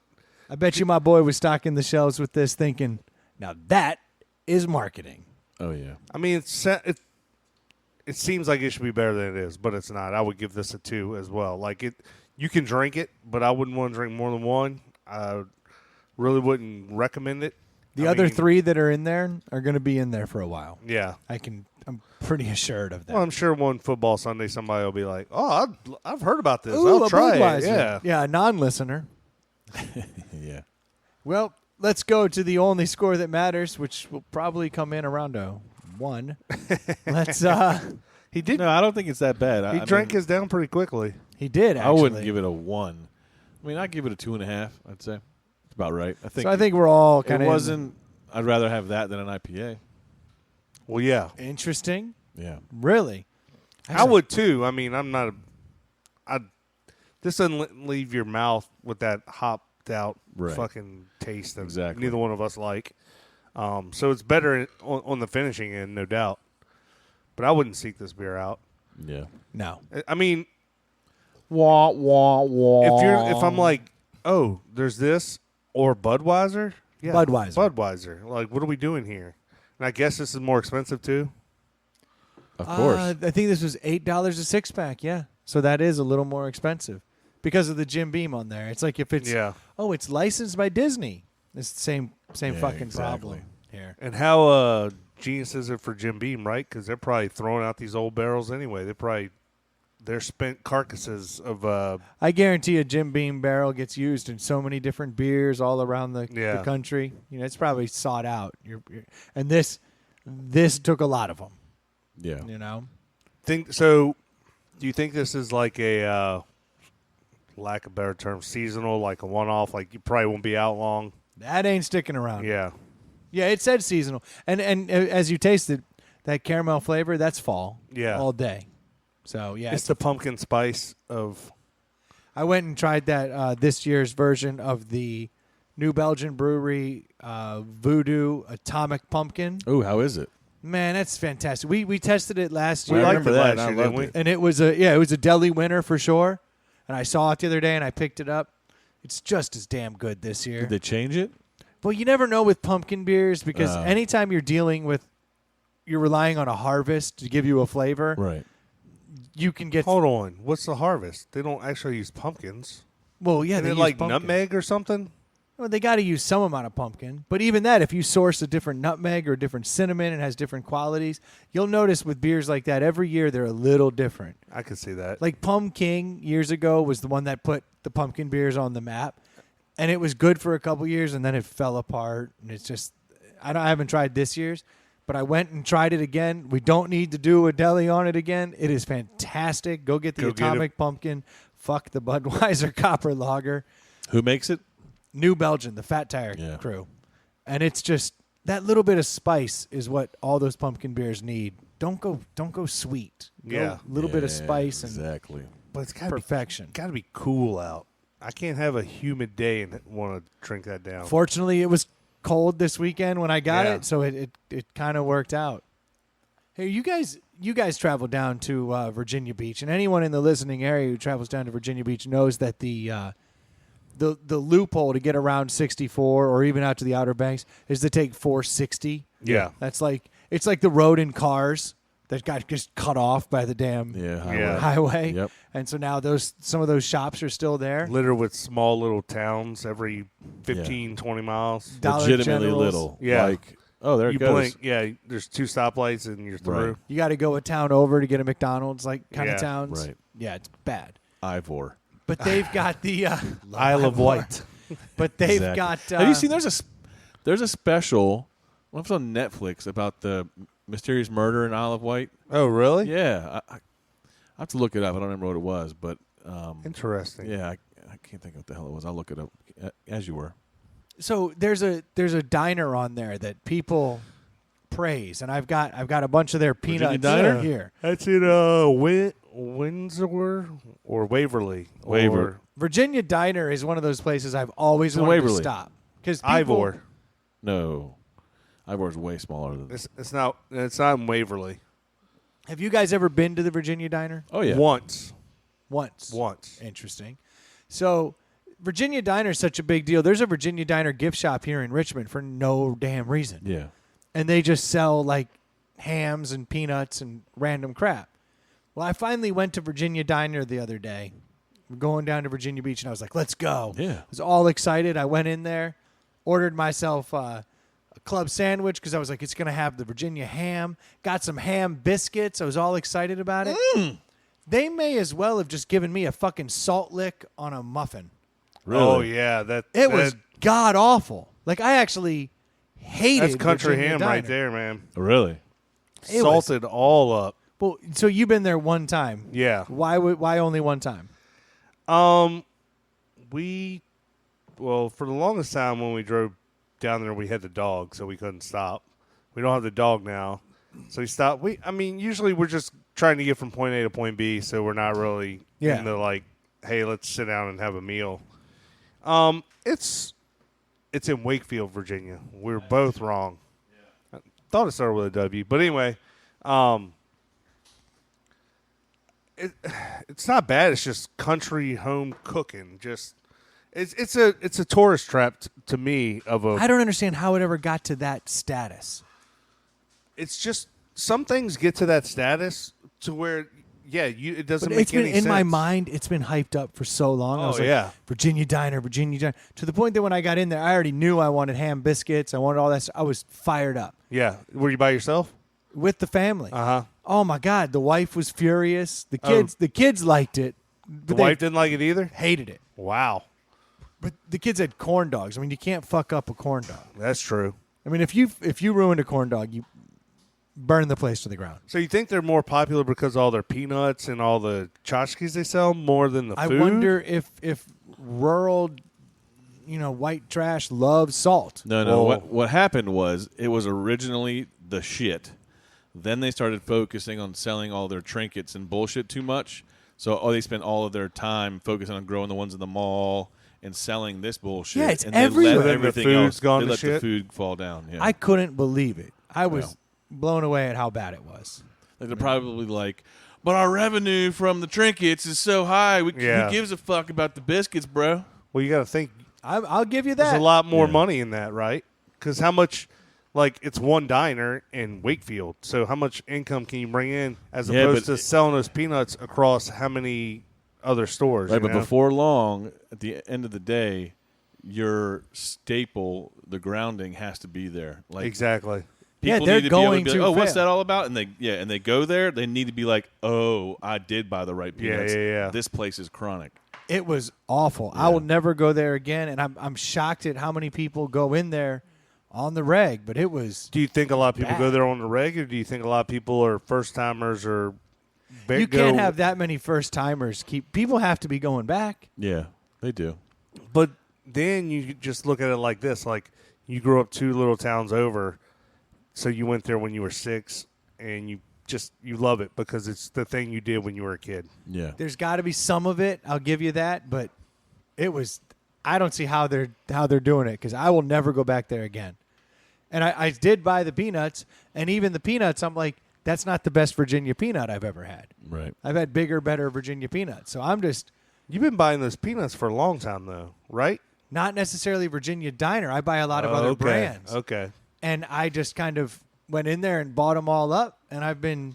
I bet you my boy was stocking the shelves with this thinking, now that is marketing. Oh, yeah. I mean, it seems like it should be better than it is, but it's not. I would give this a 2 as well. Like you can drink it, but I wouldn't want to drink more than one. I really wouldn't recommend it. The other 3 that are in there are going to be in there for a while. Yeah. I'm pretty assured of that. Well, I'm sure one football Sunday somebody will be like, "Oh, I've heard about this. Ooh, I'll a try Budweiser. it." Yeah, a non-listener. Yeah. Well, let's go to the only score that matters, which will probably come in around a 1. Let's. He did. No, I don't think it's that bad. He drank his down pretty quickly. He did. I Actually. wouldn't give it a 1. I mean, I'd give it a 2.5. I'd say it's about right. I think we're all kind it of wasn't. I'd rather have that than an IPA. Well, yeah. interesting. Yeah. Really, I would too. I mean, I'm not. This doesn't leave your mouth with that hopped out fucking taste that neither one of us like. So it's better on the finishing end, no doubt. But I wouldn't seek this beer out. Yeah. No. I mean, Wah wah wah. if I'm like, oh, there's this or Budweiser. Yeah, Budweiser. Like, what are we doing here? And I guess this is more expensive too. Of course. I think this was $8 a 6-pack. Yeah, so that is a little more expensive because of the Jim Beam on there. It's like if it's it's licensed by Disney. It's the same fucking problem here. And how genius is it for Jim Beam, right? Because they're probably throwing out these old barrels anyway. They're spent carcasses of. I guarantee a Jim Beam barrel gets used in so many different beers all around the country. You know, it's probably sought out. And this took a lot of them. Yeah. You know. Do you think this is like a lack of a better term, seasonal, like a one-off? Like you probably won't be out long. That ain't sticking around. Yeah. Yeah, it said seasonal. And as you tasted, that caramel flavor, that's fall. Yeah. All day. So, yeah. It's the pumpkin spice of... I went and tried that this year's version of the New Belgian Brewery Voodoo Atomic Pumpkin. Ooh, how is it? Man, that's fantastic. We tested it last We year. liked it last and I year, loved didn't we? it. And it was a deli winner for sure. And I saw it the other day and I picked it up. It's just as damn good this year. Did they change it? Well, you never know with pumpkin beers because anytime you're relying on a harvest to give you a flavor, Right. you can get. Hold on. What's the harvest? They don't actually use pumpkins. Well, yeah, Is they it use like pumpkin. nutmeg or something? Well, they got to use some amount of pumpkin. But even that, if you source a different nutmeg or a different cinnamon and has different qualities, you'll notice with beers like that, every year they're a little different. I can see that. Like Pum King years ago was the one that put the pumpkin beers on the map. And it was good for a couple years, and then it fell apart. And it's just, I haven't tried this year's, but I went and tried it again. We don't need to do a deli on it again. It is fantastic. Go get the Atomic Pumpkin. Fuck the Budweiser Copper Lager. Who makes it? New Belgian, the Fat Tire crew. And it's just, that little bit of spice is what all those pumpkin beers need. Don't go sweet. Go a little bit of spice and exactly. But it's gotta perfection. Gotta be cool out. I can't have a humid day and want to drink that down. Fortunately, it was cold this weekend when I got it, so it kind of worked out. Hey, you guys travel down to Virginia Beach, and anyone in the listening area who travels down to Virginia Beach knows that the loophole to get around 64 or even out to the Outer Banks is to take 460. Yeah. That's like, it's like the road in cars that got just cut off by the damn highway. Yep. And so now some of those shops are still there. Littered with small little towns every 15, 20 miles. Dollar Legitimately Generals. little. Yeah. Like, oh, there You it goes. blink. Yeah, there's 2 stoplights and you're through. Right. You got to go a town over to get a McDonald's, like kind of towns. Right. Yeah, it's bad. Ivor. But they've got the Isle of Wight. But they've Exactly. got. Have you seen? There's a special. I don't know if it's on Netflix about the mysterious murder in Isle of Wight. Oh, really? Yeah, I have to look it up. I don't remember what it was, but Interesting. yeah, I can't think of what the hell it was. I'll look it up as you were. So there's a diner on there that people praise, and I've got a bunch of their Virginia peanuts Diner? here. That's in Windsor or Waverly. Waverly. Virginia Diner is one of those places I've always in wanted to Waverly. stop because Ivor. No, Ivor's way smaller than. It's not in Waverly. Have you guys ever been to the Virginia Diner? Oh yeah, Once. Once. Interesting. So Virginia Diner is such a big deal. There's a Virginia Diner gift shop here in Richmond for no damn reason. Yeah. And they just sell like hams and peanuts and random crap. Well, I finally went to Virginia Diner the other day. We're going down to Virginia Beach, and I was like, let's go. Yeah. I was all excited. I went in there, ordered myself a club sandwich because I was like, it's going to have the Virginia ham. Got some ham biscuits. I was all excited about it. They may as well have just given me a fucking salt lick on a muffin. Really? Oh yeah, It was god awful. Like I actually hated that's country Virginia ham Diner. right there, man. Really? It was- Salted all up. Well, so you've been there one time. Yeah. Why only one time? for the longest time when we drove down there, we had the dog, so we couldn't stop. We don't have the dog now, so we stopped. Usually we're just trying to get from point A to point B, so we're not really into like, hey, let's sit down and have a meal. It's in Wakefield, Virginia. We're both wrong. I thought it started with a W, but anyway, it's not bad. It's just country home cooking. Just it's a tourist trap to me. I don't understand how it ever got to that status. It's just some things get to that status to where it doesn't But make it's been any in sense. my mind. It's been hyped up for so long. I was like, Virginia Diner, to the point that when I got in there, I already knew I wanted ham biscuits. I wanted all that stuff. I was fired up. Yeah, were you by yourself? With the family. Uh-huh. Oh my God, the wife was furious. The kids liked it. The wife didn't like it either? Hated it. Wow. But the kids had corn dogs. I mean, you can't fuck up a corn dog. That's true. I mean, if you ruined a corn dog, you burn the place to the ground. So you think they're more popular because of all their peanuts and all the tchotchkes they sell more than the food? I wonder if rural, white trash loves salt. No. What happened was it was originally the shit. Then they started focusing on selling all their trinkets and bullshit too much. So they spent all of their time focusing on growing the ones in the mall and selling this bullshit. Yeah, it's and everywhere. They let Then the everything food's else. gone They to let shit? the food fall down. Yeah. I couldn't believe it. I was blown away at how bad it was. Like they're probably like, but our revenue from the trinkets is so high. Who gives a fuck about the biscuits, bro? Well, you got to think. I'll give you that. There's a lot more money in that, right? Because how much, it's one diner in Wakefield. So how much income can you bring in as opposed to selling those peanuts across how many other stores? Right, but before long, at the end of the day, your staple, the grounding, has to be there. Like exactly. People they're need to be able going to be to like, oh, what's fail. that all about? And they go there. They need to be like, oh, I did buy the right peanuts. Yeah. This place is chronic. It was awful. Yeah. I will never go there again, and I'm shocked at how many people go in there on the reg. But it was. Do you think a lot of people bad. go there on the reg, or do you think a lot of people are first timers or? You can't have that many first timers. People have to be going back. Yeah, they do. But then you just look at it like this: like you grew up 2 little towns over, so you went there when you were 6, and you love it because it's the thing you did when you were a kid. Yeah, there's got to be some of it. I'll give you that, but it was. I don't see how they're doing it because I will never go back there again. And I did buy the peanuts, and even the peanuts, I'm like, that's not the best Virginia peanut I've ever had. right. I've had bigger, better Virginia peanuts. So I'm just. You've been buying those peanuts for a long time, though, right? Not necessarily Virginia Diner. I buy a lot of other brands. Okay. And I just kind of went in there and bought them all up. And I've been,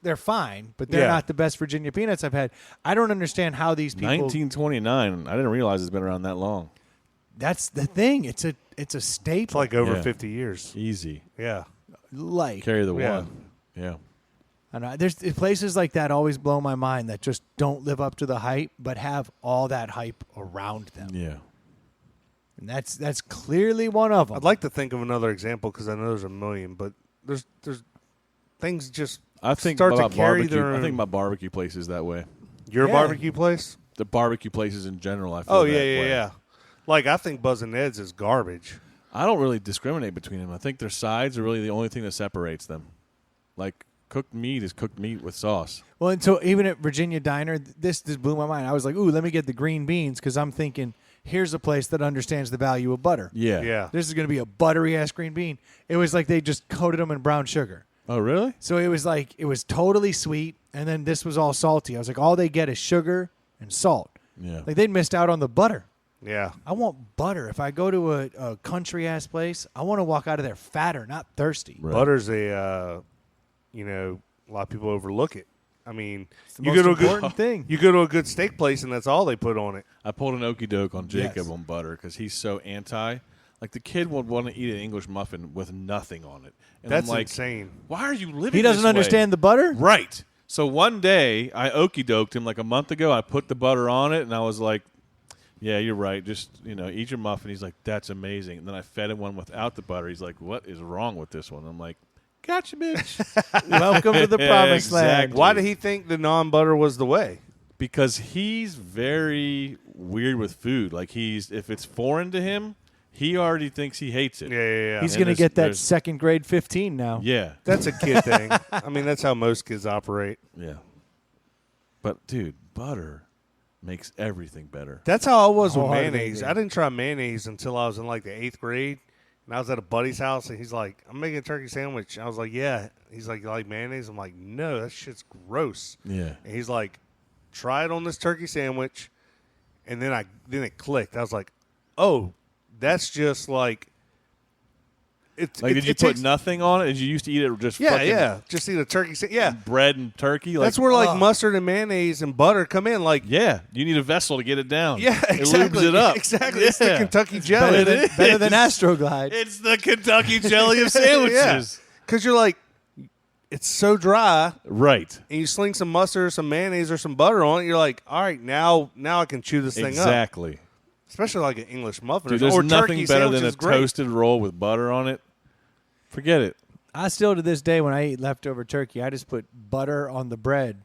they're fine, but they're not the best Virginia peanuts I've had. I don't understand how these people. 1929. I didn't realize it's been around that long. That's the thing. It's a staple. It's like over Yeah. 50 years. Easy. Yeah. Carry the Yeah. one. Yeah. And there's places like that always blow my mind that just don't live up to the hype, but have all that hype around them. Yeah. And that's clearly one of them. I'd like to think of another example because I know there's a million, but there's things just I think start about to carry barbecue. their own. I think about barbecue places that way. Your Yeah. barbecue place? The barbecue places in general. I feel Oh, that yeah. way. Like, I think Buzz and Ed's is garbage. I don't really discriminate between them. I think their sides are really the only thing that separates them. Like cooked meat is cooked meat with sauce. Well, and so even at Virginia Diner, this blew my mind. I was like, ooh, let me get the green beans because I'm thinking, here's a place that understands the value of butter. Yeah. Yeah. This is going to be a buttery-ass green bean. It was like they just coated them in brown sugar. Oh, really? So it was totally sweet, and then this was all salty. I was like, all they get is sugar and salt. Yeah. Like they'd missed out on the butter. Yeah. I want butter. If I go to a country-ass place, I want to walk out of there fatter, not thirsty. Right. Butter's a lot of people overlook it. I mean, It's the most important thing. You go to a good steak place, and that's all they put on it. I pulled an okie doke on Jacob Yes. on butter because he's so anti. Like the kid would want to eat an English muffin with nothing on it. And That's I'm like, insane. why are you living He doesn't this way? understand the butter? Right. So one day I okie doked him like a month ago. I put the butter on it and I was like, yeah, you're right. Just, eat your muffin. He's like, that's amazing. And then I fed him one without the butter. He's like, what is wrong with this one? I'm like, gotcha, bitch. Welcome to the promised land. Exactly. Why did he think the non-butter was the way? because he's very weird with food. Like if it's foreign to him, he already thinks he hates it. Yeah. He's going to get that second grade 15 now. Yeah. That's a kid thing. I mean, that's how most kids operate. Yeah. But, dude, butter makes everything better. That's how I was with Wholeheartedly mayonnaise. agree. I didn't try mayonnaise until I was in like the 8th grade. And I was at a buddy's house, and he's like, I'm making a turkey sandwich. I was like, yeah. He's like, you like mayonnaise? I'm like, no, that shit's gross. Yeah. And he's like, try it on this turkey sandwich. And then it clicked. I was like, oh, that's just like Did you put nothing on it? Did you used to eat it just just eat a turkey yeah. bread and turkey? That's where mustard and mayonnaise and butter come in. Like yeah, you need a vessel to get it down. Yeah, exactly. It lubes it up. Exactly. Yeah. It's the Kentucky jelly. Better than Astroglide. It's the Kentucky jelly of sandwiches. Because you're like, it's so dry, Right. and you sling some mustard or some mayonnaise or some butter on it, you're like, all right, now I can chew this thing up. Exactly. Especially like an English muffin. Dude, or there's nothing turkey better sandwich than a is great. toasted roll with butter on it. Forget it. I still, to this day, when I eat leftover turkey, I just put butter on the bread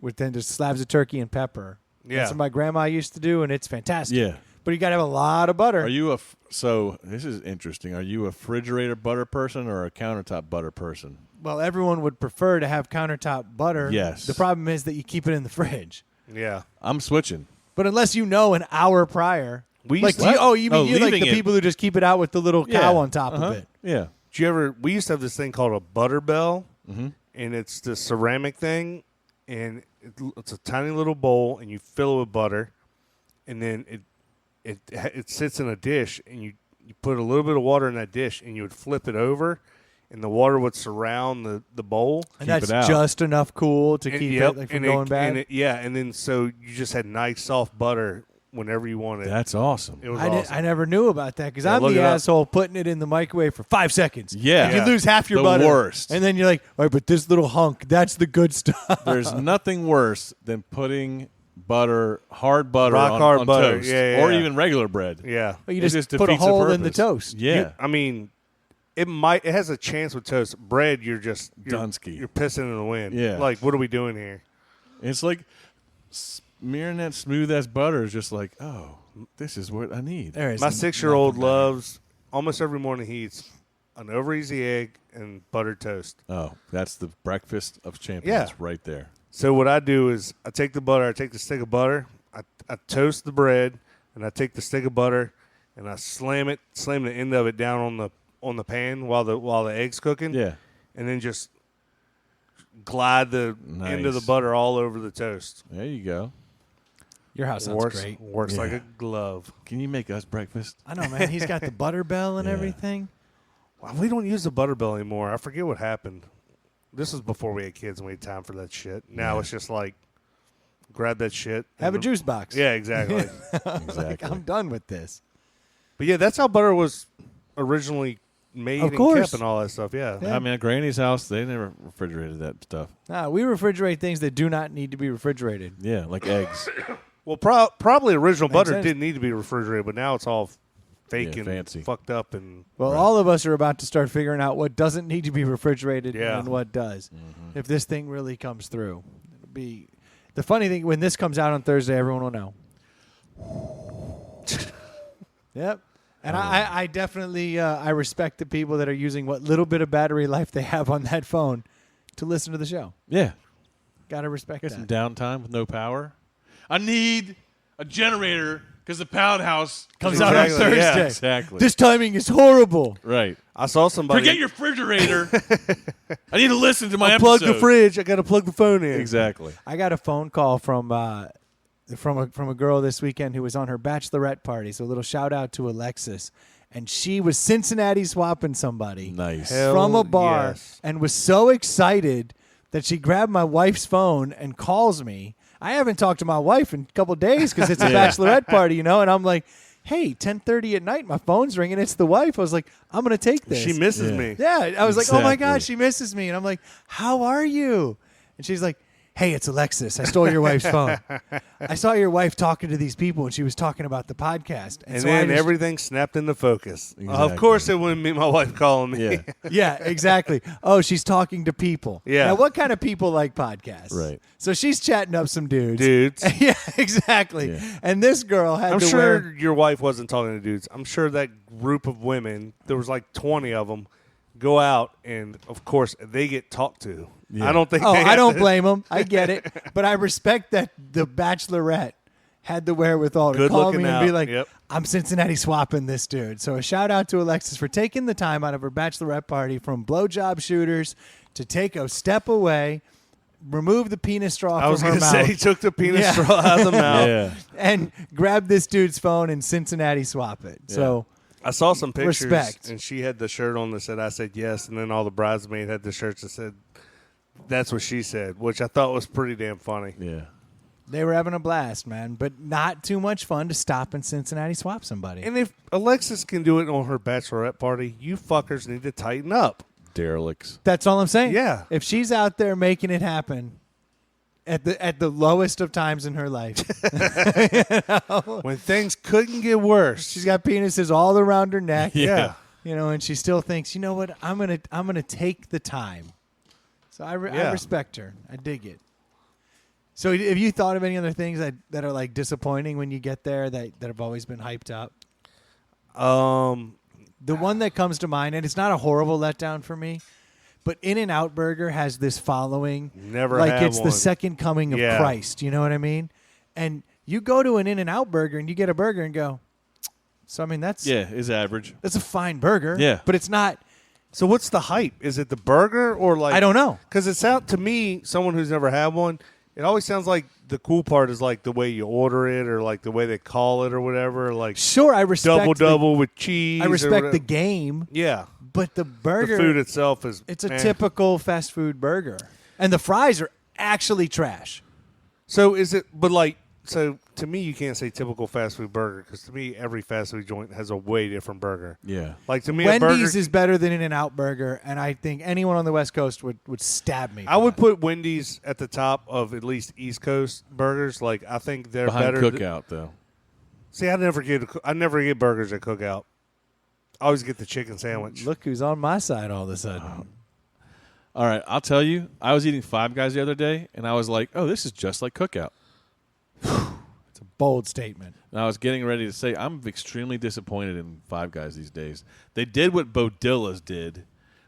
with then just slabs of turkey and pepper. Yeah. That's what my grandma used to do, and it's fantastic. Yeah. But you got to have a lot of butter. Are you so this is interesting. Are you a refrigerator butter person or a countertop butter person? Well, everyone would prefer to have countertop butter. Yes. The problem is that you keep it in the fridge. Yeah. I'm switching. But unless you know an hour prior. We like, used to- you mean you like leaving the it. people who just keep it out with the little cow on top Uh-huh. of it? Yeah. we used to have this thing called a butter bell, and it's this ceramic thing, and it's a tiny little bowl, and you fill it with butter, and then it sits in a dish, and you put a little bit of water in that dish, and you would flip it over, and the water would surround the bowl. And Keep that's it out. just enough cool to keep Yep, it from going bad. And then so you just had nice soft butter whenever you wanted. That's awesome. It was I awesome. never knew about that because Yeah, I'm look the it up. asshole putting it in the microwave for 5 seconds. Yeah. And you lose half your The butter. worst. And then you're like, all right, but this little hunk, that's the good stuff. There's nothing worse than putting hard butter Rock on, hard on butter. toast Yeah, or yeah. even regular bread. Yeah. Well, you It just just put a defeats the hole in the purpose. toast. Yeah. I mean, it has a chance with toast. Bread, you're Dunsky. You're pissing in the wind. Yeah. Like, what are we doing here? It's like smearing that smooth ass butter is just like, oh, this is what I need. There is My 6-year-old nothing better. loves almost every morning he eats an over easy egg and buttered toast. Oh, that's the breakfast of champions right there. So what I do is I take the stick of butter, I toast the bread, and I take the stick of butter and I slam the end of it down on the pan while the egg's cooking. Yeah. And then just glide the end of the Nice. butter all over the toast. There you go. Your house sounds great. Works like Yeah. a glove. Can you make us breakfast? I know, man. He's got the butter bell and Yeah. everything. Wow, we don't use the Butterbell anymore. I forget what happened. This was before we had kids and we had time for that shit. Now it's just like, grab that shit. Have a and- juice box. Yeah, exactly. Exactly. I'm done with this. But yeah, that's how butter was originally made Of and course. kept and all that stuff. Yeah. Yeah. I mean, at Granny's house, they never refrigerated that stuff. Nah, we refrigerate things that do not need to be refrigerated. Yeah, like eggs. Well, probably original Makes butter sense. didn't need to be refrigerated, but now it's all fake Yeah, and fancy. fucked up and Well, Right. all of us are about to start figuring out what doesn't need to be refrigerated Yeah. and what does. If this thing really comes through, it'll be the funny thing when this comes out on Thursday, everyone will know. Yep. And I definitely I respect the people that are using what little bit of battery life they have on that phone to listen to the show. Yeah. Gotta respect Get that. some downtime with no power. I need a generator because the Pallet House Comes out on Exactly, yeah. Thursday. Exactly. This timing is horrible. right. I saw somebody Forget your refrigerator. I need to listen to my plug episode. the fridge. I got to plug the phone in. Exactly. I got a phone call from a girl this weekend who was on her bachelorette party. So a little shout out to Alexis, and she was Cincinnati swapping somebody Nice. Hell from a bar yes. and was so excited that she grabbed my wife's phone and calls me. I haven't talked to my wife in a couple days because it's a bachelorette party, and I'm like, hey, 10:30 at night, my phone's ringing. It's the wife. I was like, I'm gonna take this. She misses Yeah. me. Yeah, I was like, oh my Exactly. God, she misses me. And I'm like, how are you? And she's like, hey, it's Alexis. I stole your wife's phone. I saw your wife talking to these people, and she was talking about the podcast. And so then everything snapped into focus. Of course it wouldn't be my wife calling me. Yeah. Yeah, exactly. Oh, she's talking to people. Yeah. Now, what kind of people like podcasts? Right. So she's chatting up some dudes. Dudes. Yeah, exactly. Yeah. And this girl had I'm to sure wear... your wife wasn't talking to dudes. I'm sure that group of women, there was like 20 of them, go out, and, of course, they get talked to. Yeah. I don't think Oh, they I have don't to- blame them. I get it. But I respect that the Bachelorette had the wherewithal to Good call looking me and be out. like, Yep. I'm Cincinnati swapping this dude. So a shout out to Alexis for taking the time out of her Bachelorette party from blowjob shooters to take a step away, remove the penis straw I was from her going to mouth. say, he took the penis Yeah. straw out of the mouth. Yeah. And grab this dude's phone and Cincinnati swap it. So I saw some pictures, Respect. and she had the shirt on that said, I said yes, and then all the bridesmaids had the shirts that said, that's what she said, which I thought was pretty damn funny. Yeah. they were having a blast, man. But not too much fun to stop in Cincinnati swap somebody. And if Alexis can do it on her bachelorette party, you fuckers need to tighten up. Derelicts. That's all I'm saying. Yeah. If she's out there making it happen at the lowest of times in her life, When things couldn't get worse. she's got penises all around her neck. Yeah. You know, and she still thinks, you know what, I'm gonna take the time. So I Yeah. respect her. I dig it. So have you thought of any other things that are like disappointing when you get there that have always been hyped up? The one that comes to mind, and it's not a horrible letdown for me, but In-N-Out Burger has this following. Never like had it's one. the second coming of Yeah. Christ. You know what I mean? And you go to an In-N-Out Burger and you get a burger and go, so I mean that's Is average. that's a fine burger. Yeah. But it's not. So what's the hype? Is it the burger or like I don't know. Because it sounds to me, someone who's never had one, it always sounds like the cool part is like the way you order it or like the way they call it or whatever. Like Sure, I respect double with cheese. I or respect the whatever. game, Yeah. but the burger, The food itself is it's a eh. typical fast food burger, and the fries are actually trash. So is it? But like, so to me, you can't say typical fast food burger because to me, every fast food joint has a way different burger. Yeah. Like to me, a burger, Wendy's is better than In-N-Out Burger, and I think anyone on the West Coast would stab me. I would put Wendy's at the top of at least East Coast burgers. Like I think they're Behind better. Cookout, though. See, I never get burgers at Cookout. I always get the chicken sandwich. Look who's on my side all of a sudden. All right, I'll tell you. I was eating Five Guys the other day, and I was like, oh, this is just like Cookout. It's a bold statement. And I was getting ready to say, I'm extremely disappointed in Five Guys these days. They did what Bodilla's did,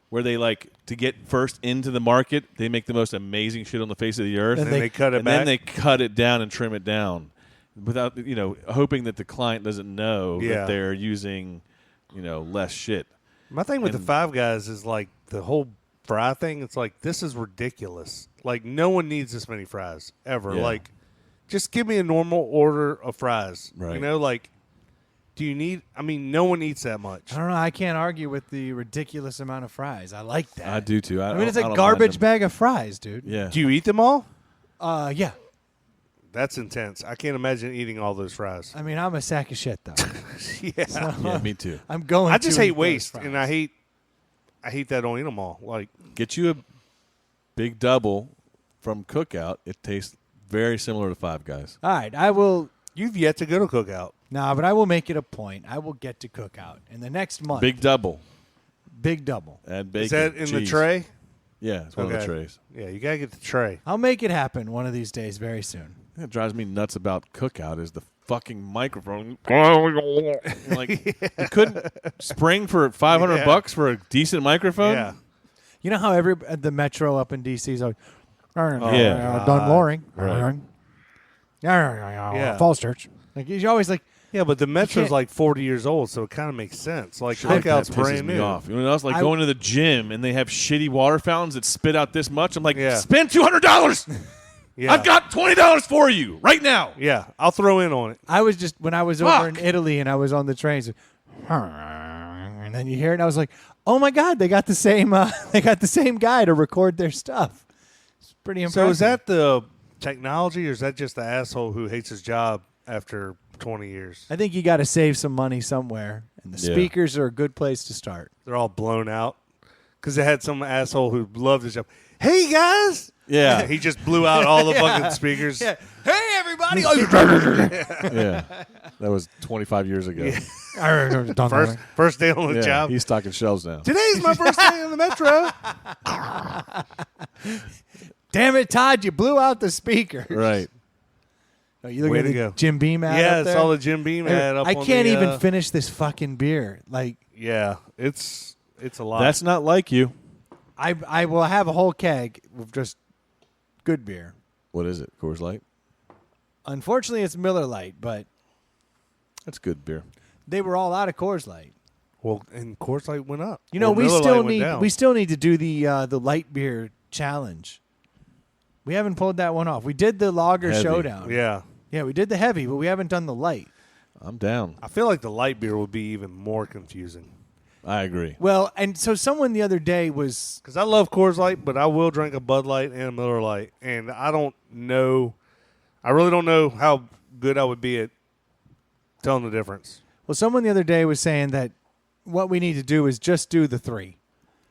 where they like to get first into the market, they make the most amazing shit on the face of the earth. And And they cut it and back. then they cut it down and trim it down without, hoping that the client doesn't know Yeah. that they're using, less shit. My thing with the And- Five Guys is like the whole fry thing. It's like this is ridiculous. Like no one needs this many fries ever. Yeah. Like just give me a normal order of fries. Right. Like do you need? I mean, no one eats that much. I don't know. I can't argue with the ridiculous amount of fries. I like that. I do too. I mean, it's I a don't mind garbage them. bag of fries, dude. Yeah. Do you eat them all? Yeah. That's intense. I can't imagine eating all those fries. I mean, I'm a sack of shit, though. Yeah. Yeah, me too. I'm going. I just to eat hate those waste, fries. and I hate that I don't eat them all. Like Get you a big double from Cookout. It tastes very similar to Five Guys. All right, I will. you've yet to go to Cookout. Nah, but I will make it a point. I will get to Cookout in the next month. Big double. Big double. Add bacon. Is that in the cheese. tray? Yeah, it's one of the Okay. trays. Yeah, you gotta get the tray. I'll make it happen one of these days, very soon. What drives me nuts about Cookout is the fucking microphone. Like you couldn't spring for $500 bucks for a decent microphone. Yeah. You know how the metro up in DC is like, Yeah. Don Loring, Right. Yeah. Falls Church. Like you're always like, Yeah, but the Metro's can't- like 40 years old, so it kind of makes sense. Like Shit like that Cookout's pisses brand me new. off. You know what else? Like I- going to the gym and they have shitty water fountains that spit out this much. I'm like, Yeah. spend $200. Yeah. I've got $20 for you right now. Yeah, I'll throw in on it. I was just when I was over in Fuck. Italy and I was on the trains, and then you hear it, and I was like, "Oh my God, they got the same guy to record their stuff." It's pretty impressive. So is that the technology, or is that just the asshole who hates his job after 20 years? I think you got to save some money somewhere, and the Yeah. speakers are a good place to start. They're all blown out because they had some asshole who loved his job. Hey guys, Yeah. He just blew out all the fucking speakers. Yeah. Hey, everybody! Yeah. That was 25 years ago. First day on the Yeah, job. he's stocking shelves now. Today's my first day on the metro. Damn it, Todd! You blew out the speaker. Right. Oh, you looking Way at to the go. Jim Beam ad Yeah, up there? it's all the Jim Beam ad up I on can't the, even finish this fucking beer. Like, Yeah, it's a lot. That's not like you. I will have a whole keg of just good beer. What is it? Coors Light? Unfortunately, it's Miller Lite, but That's good beer. they were all out of Coors Light. well, and Coors Light went up. You know, Or we Miller still Lite went need down. we still need to do the light beer challenge. We haven't pulled that one off. We did the lager Heavy. showdown. Yeah, Yeah, we did the heavy, but we haven't done the light. I'm down. I feel like the light beer would be even more confusing. I agree. Well, and so someone the other day was Because I love Coors Light, but I will drink a Bud Light and a Miller Light, and I really don't know how good I would be at telling the difference. someone the other day was saying that what we need to do is just do the three.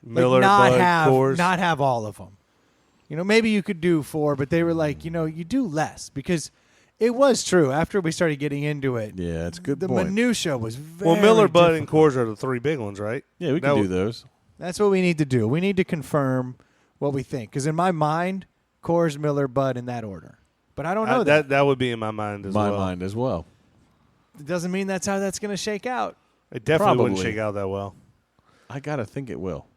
Miller, not Bud, have Coors. not have all of them. You know, maybe you could do 4, but they were like, you do less because it was true after we started getting into it. Yeah, that's a good The point. minutia was very well, Miller, Bud, and difficult. Coors are the three big ones, right? Yeah, we That can do would- those. That's what we need to do. We need to confirm what we think because in my mind, Coors, Miller, Bud in that order. But I don't know that. That would be in my mind as My well. mind as well. It doesn't mean that's how that's going to shake out. It definitely wouldn't Probably. shake out that well. I got to think it will.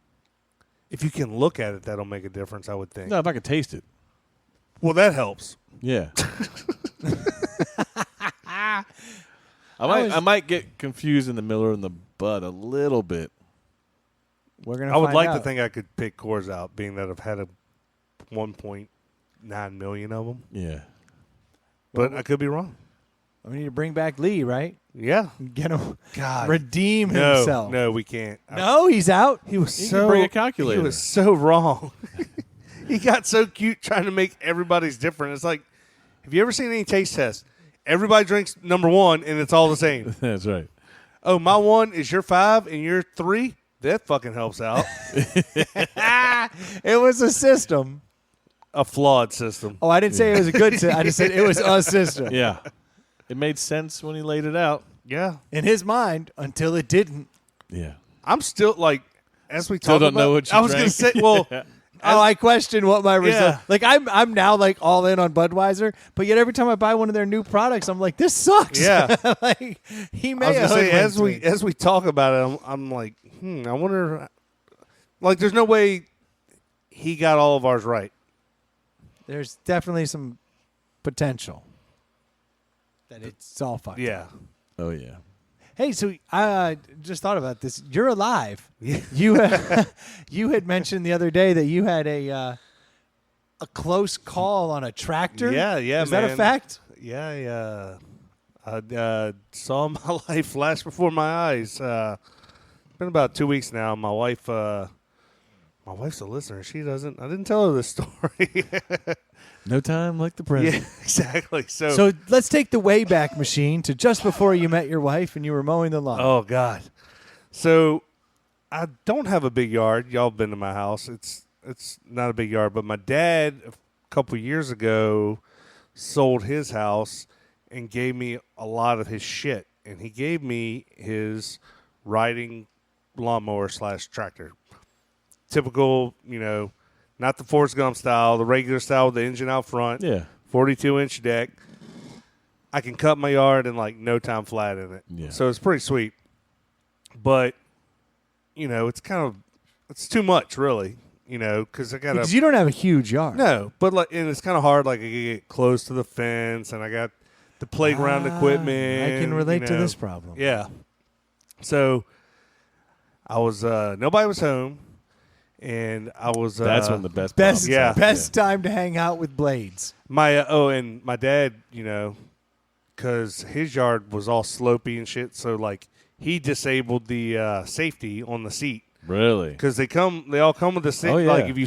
If you can look at it, that'll make a difference, I would think. No, if I can taste it. Well, that helps. Yeah. I might get confused in the Miller and the Bud a little bit. We're going I would find like out. to think I could pick Coors out, being that I've had 1.9 million of them. Yeah. But I could be wrong. We need to bring back Lee, right? Yeah. Get him, God. redeem No, himself. no, we can't. No, he's out. He was You so can bring a calculator. He was so wrong. He got so cute trying to make everybody's different. It's like, have you ever seen any taste test? Everybody drinks number 1 and it's all the same. That's right. Oh, my 1 is your 5 and your 3? That fucking helps out. It was a system. A flawed system. Oh, I didn't say it was a good system. I just said it was a system. Yeah. It made sense when he laid it out. Yeah. In his mind, until it didn't. Yeah. I'm still like, as we Still talk don't about, know what you I was going to say, drank. well, Oh, I question what my result. Yeah. Like I'm now like all in on Budweiser, but yet every time I buy one of their new products, I'm like, this sucks. Yeah. Like he may I was have gonna say hoodwinked me. as we talk about it, I'm like, I wonder. Like, there's no way he got all of ours right. There's definitely some potential that it's all fucked. Yeah. Oh, yeah. Hey, so I just thought about this. You're alive. Yeah. You had mentioned the other day that you had a close call on a tractor. Yeah, Is that a man. fact? Yeah, I saw my life flash before my eyes. It's been about 2 weeks now. My wife's a listener. She doesn't. I didn't tell her this story. No time like the Yeah, present. exactly. So let's take the Wayback Machine to just before you met your wife and you were mowing the lawn. Oh God. So I don't have a big yard. Y'all been to my house. It's not a big yard, but my dad a couple years ago sold his house and gave me a lot of his shit. And he gave me his riding lawnmower / tractor. Typical, not the Forrest Gump style, the regular style with the engine out front. Yeah. 42-inch deck. I can cut my yard in like no time flat in it. Yeah. So it's pretty sweet. But, it's too much really, because I got Because you don't have a huge yard. No, but and it's kind of hard. Like I get close to the fence and I got the playground equipment. I can relate to this problem. Yeah. So I was, nobody was home and I was, That's one of the best. Best, problems. Yeah. best time to hang out with blades. and my dad, because his yard was all slopey and shit. So like he disabled the safety on the seat. Really? Because they all come with the same. Oh, yeah. Like if you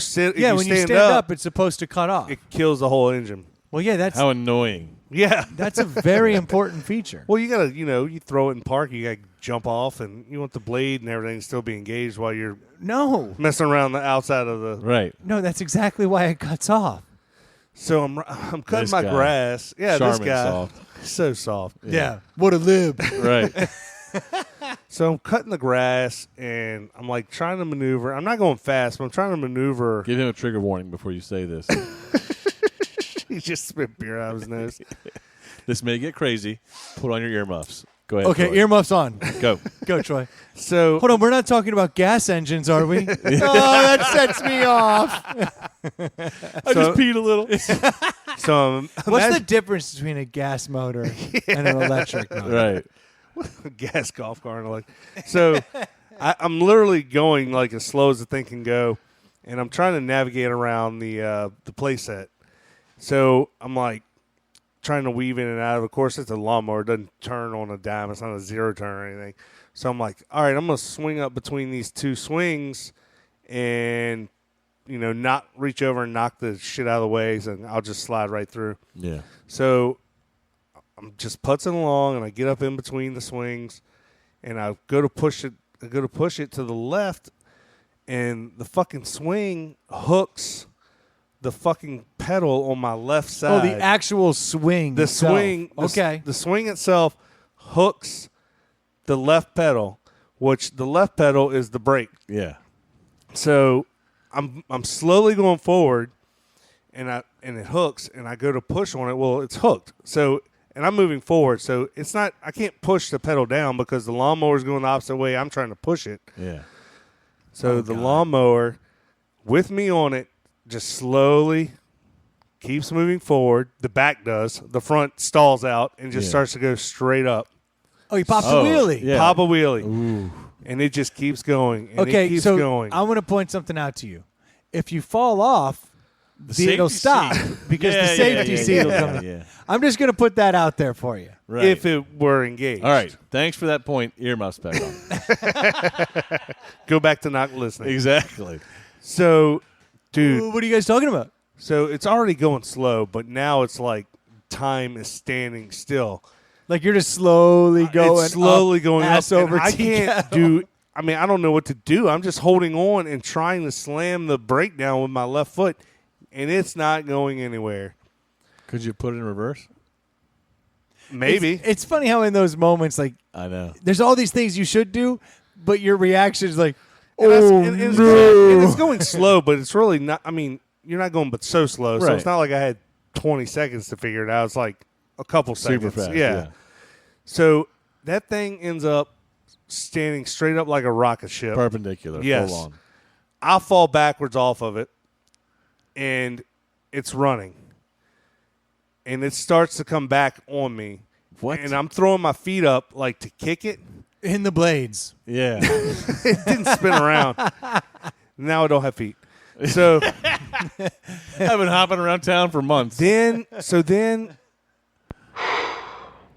When you stand up, it's supposed to cut off. it kills the whole engine. Well, yeah, that's How annoying. Yeah. That's a very important feature. Well, you got to, you throw it in park, you got to jump off, and you want the blade and everything to still be engaged while you're No. messing around the outside of the. Right. No, that's exactly why it cuts off. So I'm cutting This my guy. grass. Yeah, this Charmin guy. soft. So soft. Yeah. What a lib. Right. So I'm cutting the grass, and I'm like trying to maneuver. I'm not going fast, but I'm trying to maneuver. Give him a trigger warning before you say this. He just spit beer out of his nose. This may get crazy. Put on your earmuffs. Go ahead. Okay, Troy. earmuffs on. Go. Go, Troy. So Hold on, we're not talking about gas engines, are we? Oh, that sets me off. I just peed a little. So What's the difference between a gas motor and an electric motor? Right. gas golf car and like so I'm literally going like as slow as the thing can go, and I'm trying to navigate around the play set. So I'm like trying to weave in and out. Of course, it's a lawnmower. It doesn't turn on a dime. It's not a zero turn or anything. So I'm like, all right, I'm gonna swing up between these two swings and not reach over and knock the shit out of the way, and I'll just slide right through. Yeah. So I'm just putzing along, and I get up in between the swings, and I go to push it. I go to push it to the left, and the fucking swing hooks the fucking pedal on my left side. Oh, the actual swing. The itself. swing. Okay. The swing itself hooks the left pedal, which the left pedal is the brake. Yeah. So I'm slowly going forward, and it hooks, and I go to push on it. Well, it's hooked. So. And I'm moving forward, so it's not. I can't push the pedal down because the lawnmower is going the opposite way. I'm trying to push it. Yeah. So the lawnmower, with me on it, just slowly keeps moving forward. The back does. The front stalls out and just starts to go straight up. Oh, you popped a wheelie. Yeah. Pop a wheelie. Ooh. And it just keeps going. And Okay, it keeps so going. I want to point something out to you. If you fall off, it'll safety stop seat. because the Yeah, safety yeah, seat yeah, will yeah, come out. yeah. I'm just going to put that out there for you. Right. If it were engaged. All right. Thanks for that point. Earmuffs back on. Go back to not listening. Exactly. So, dude. Ooh, what are you guys talking about? So it's already going slow, but now it's like time is standing still. Like you're just slowly going It's slowly up, going ass up. over and I tea can't kettle. do. I mean, I don't know what to do. I'm just holding on and trying to slam the brake down with my left foot, and it's not going anywhere. Could you put it in reverse? Maybe. It's funny how in those moments, like, I know. there's all these things you should do, but your reaction is like, And that's- oh, and it's, no. and it's going slow, but it's really not. I mean, you're not going but so slow. So Right. it's not like I had 20 seconds to figure it out. It's like a couple Super seconds. fast. Yeah. So that thing ends up standing straight up like a rocket ship. Perpendicular. Yes. Full on. I'll fall backwards off of it, and it's running. And it starts to come back on me. What? And I'm throwing my feet up like to kick it. in the blades. Yeah. It didn't spin around. Now I don't have feet. So I've been hopping around town for months. then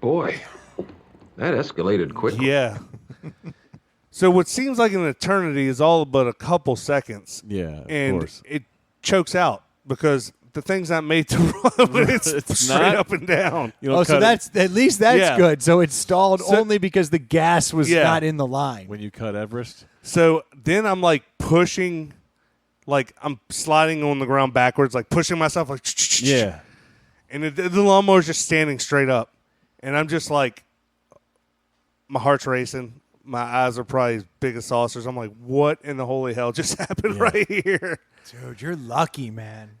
Boy, that escalated quickly. yeah. So what seems like an eternity is all but a couple seconds. Yeah, of And course. it chokes out because the thing's not made to run when it's, It's straight not? up and down. You don't Oh, so cut it that's at least that's Yeah. good. So it stalled So- only because the gas was Yeah. not in the line. when you cut Everest. So then I'm like pushing, like I'm sliding on the ground backwards, like pushing myself like Yeah. And the lawnmower's just standing straight up. And I'm just like, my heart's racing. My eyes are probably as big as saucers. I'm like, what in the holy hell just happened right here? Dude, you're lucky, man.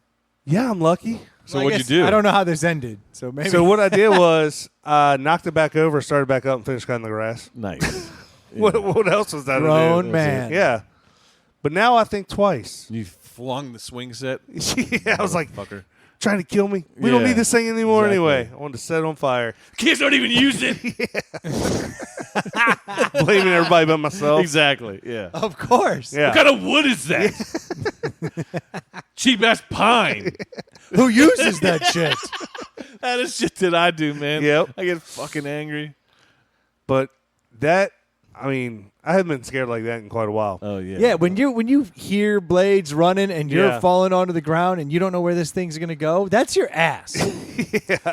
Yeah, I'm lucky. So I what'd you guess- do? I don't know how this ended. So maybe So what I did was knocked it back over, started back up, and finished cutting the grass. Nice. What else was that grown to do? man. Yeah. But now I think twice. You flung the swing set. Yeah, I was like, Fucker. trying to kill me? We don't Yeah, need this thing anymore exactly. anyway. I wanted to set it on fire. Kids don't even use it. Blaming everybody but myself. Exactly. Yeah. Of course. Yeah. What kind of wood is that? Cheap ass pine. Who uses that shit? That is shit that I do, man. Yep. I get fucking angry. But that I mean, I haven't been scared like that in quite a while. Oh yeah. Yeah, when you hear blades running and you're Yeah. falling onto the ground and you don't know where this thing's gonna go, that's your ass.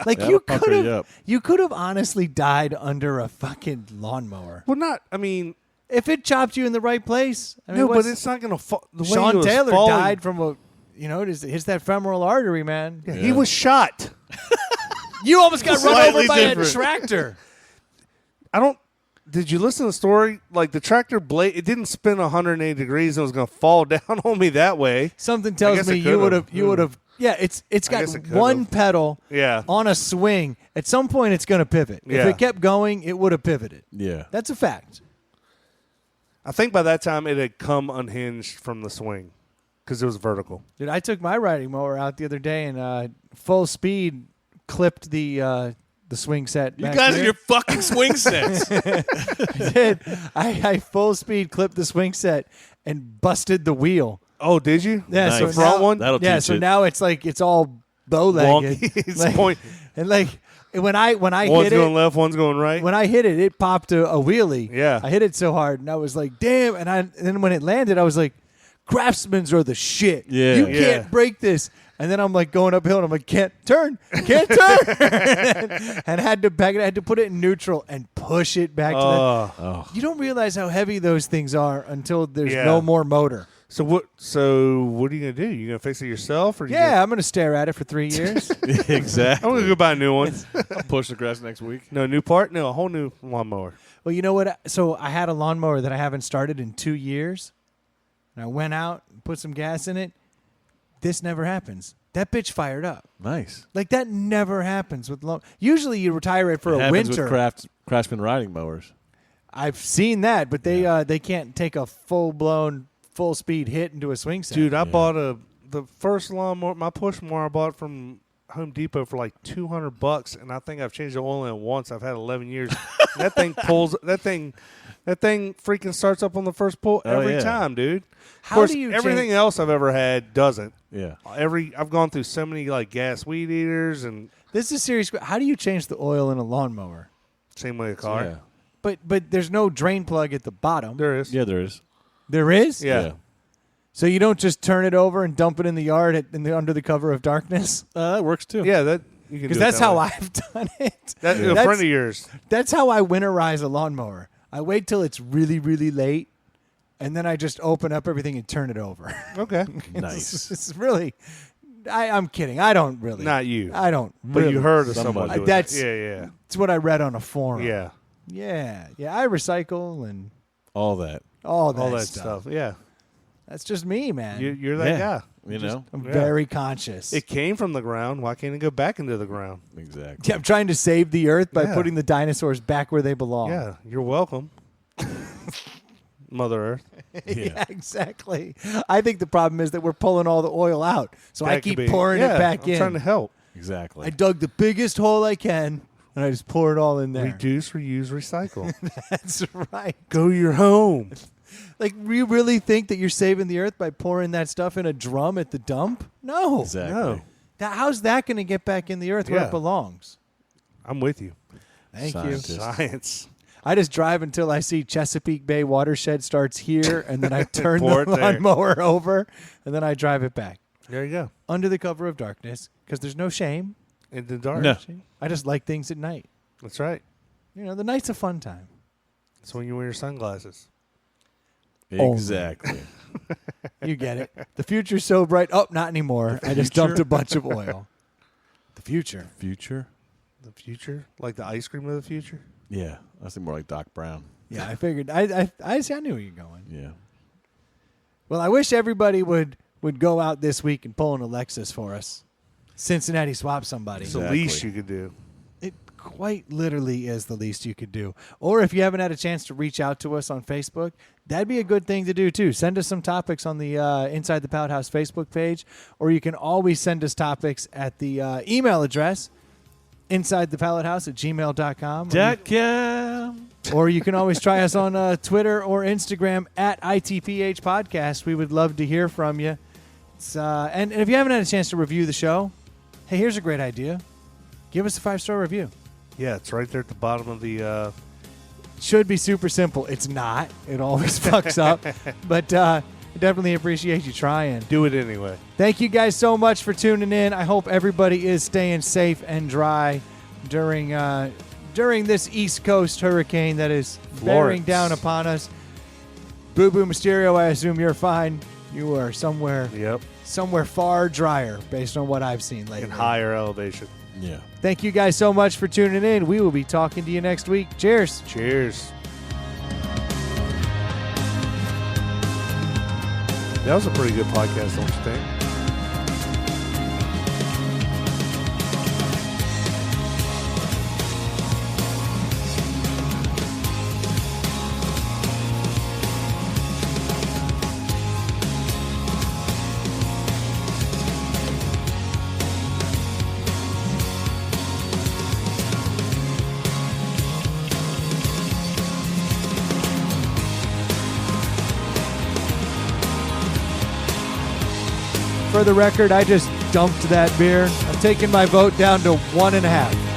Like That'll you pucker could you have, up. you could have honestly died under a fucking lawnmower Well, not. I mean, if it chopped you in the right place. I mean, no, but what's- it's not going to fall. The way he Sean was Taylor falling, died from a, it hits that femoral artery, man. Yeah, he was shot. You almost got run Slightly over by different. a tractor. I don't. Did you listen to the story? Like the tractor blade, it didn't spin 180 degrees and it was going to fall down on me that way. Something tells guess me it you would could've. have. You would have. Yeah, it's I got guess it could've. one pedal. Yeah. On a swing. At some point, it's going to pivot. Yeah. If it kept going, it would have pivoted. Yeah. That's a fact. I think by that time it had come unhinged from the swing because it was vertical. Dude, I took my riding mower out the other day and full speed clipped the swing set. You back guys here. are your fucking swing sets. did. I full speed clipped the swing set and busted the wheel. Oh, did you? Yeah, Nice. so The front now- one? That'll yeah, teach so it. now it's like it's all bow-legged. Wonky. It's Like- point. And like when I One's hit going it, left, one's going right. when I hit it, it popped a wheelie. Yeah. I hit it so hard, and I was like, "Damn!" And then when it landed, I was like, "Craftsman's are the shit. Yeah. You Yeah. can't break this." And then I'm like going uphill, and I'm like, "Can't turn, and had to back it. I had to put it in neutral and push it back to the. Oh. You don't realize how heavy those things are until there's Yeah. no more motor. So what are you gonna do? You gonna fix it yourself, or Yeah, I'm gonna stare at it for 3 years. Exactly. I'm gonna go buy a new one. I'll push the grass next week. No new part. No, a whole new lawnmower. Well, you know what? So I had a lawnmower that I haven't started in 2 years. And I went out and put some gas in it. This never happens. That bitch fired up. Nice. Like that never happens with Usually you retire it for It a happens winter. with Craftsman riding mowers. I've seen that, but they can't take a full-blown full-speed hit into a swing set. Dude, I bought the first lawnmower. My push mower I bought from Home Depot for like $200, and I think I've changed the oil in it once. I've had 11 years. That thing pulls. That thing freaking starts up on the first pull every yeah. time, dude. How Of course, do you everything change- else I've ever had doesn't. Yeah. I've gone through so many like gas weed eaters and This is a serious. How do you change the oil in a lawnmower? same way a car. Yeah. But there's no drain plug at the bottom. There is. Yeah, there is. There is? Yeah. So you don't just turn it over and dump it in the yard under the cover of darkness? That works too. Yeah, that you can. Because do that's it that how way. I've done it. That, a That's- friend of yours. That's how I winterize a lawnmower. I wait till it's really, really late, and then I just open up everything and turn it over. Okay. Nice. It's really. I'm kidding. I don't really. Not you. I don't. But really. you heard of Somebody. someone doing That's- it. Yeah, It's what I read on a forum. yeah. Yeah. Yeah. I recycle and All that. all that, All that stuff. stuff. Yeah. That's just me, man. You're that Yeah. guy. You know? I'm Yeah. very conscious. It came from the ground. Why can't it go back into the ground? Exactly. Yeah, I'm trying to save the earth by Yeah. putting the dinosaurs back where they belong. Yeah, you're welcome. Mother Earth. Yeah, exactly. I think the problem is that we're pulling all the oil out, so I That could keep be- pouring yeah, it back I'm in. trying to help. Exactly. I dug the biggest hole I can, and I just pour it all in there. Reduce, reuse, recycle. That's right. Go your home. Like, you really think that you're saving the earth by pouring that stuff in a drum at the dump? No. exactly. No, How's that going to get back in the earth where Yeah. it belongs? I'm with you. Thank Scientist. you. Science. I just drive until I see Chesapeake Bay watershed starts here, and then I turn Pour the it there. lawnmower over, and then I drive it back. There you go. Under the cover of darkness, because there's no shame. In the dark. No. I just like things at night. That's right. You know, the night's a fun time. That's when you wear your sunglasses. Exactly. You get it. The future's so bright. Oh, not anymore. I just dumped a bunch of oil. The future. Future? The future? Like the ice cream of the future? Yeah. I think more like Doc Brown. Yeah, I figured. I knew where you're going. Yeah. Well, I wish everybody would go out this week and pull an Alexis for us. Cincinnati swap somebody. It's the Exactly. least you could do. It quite literally is the least you could do. Or if you haven't had a chance to reach out to us on Facebook, that'd be a good thing to do too. Send us some topics on the Inside the Pallet House Facebook page, or you can always send us topics at the email address, insidethepallethouse@gmail.com. Or you can always try us on Twitter or Instagram at ITPH Podcast. We would love to hear from you. It's, and if you haven't had a chance to review the show, hey, here's a great idea. Give us a 5-star review. Yeah, it's right there at the bottom of the should be super simple. It's not. It always fucks up. But definitely appreciate you trying. Do it anyway. Thank you guys so much for tuning in. I hope everybody is staying safe and dry during this East Coast hurricane that is bearing down upon us. Boo Boo Mysterio, I assume you're fine. You are somewhere far drier based on what I've seen lately. In higher elevation. Yeah. Thank you guys so much for tuning in. We will be talking to you next week. Cheers. Cheers. That was a pretty good podcast, don't you think? For the record, I just dumped that beer. I'm taking my vote down to 1.5.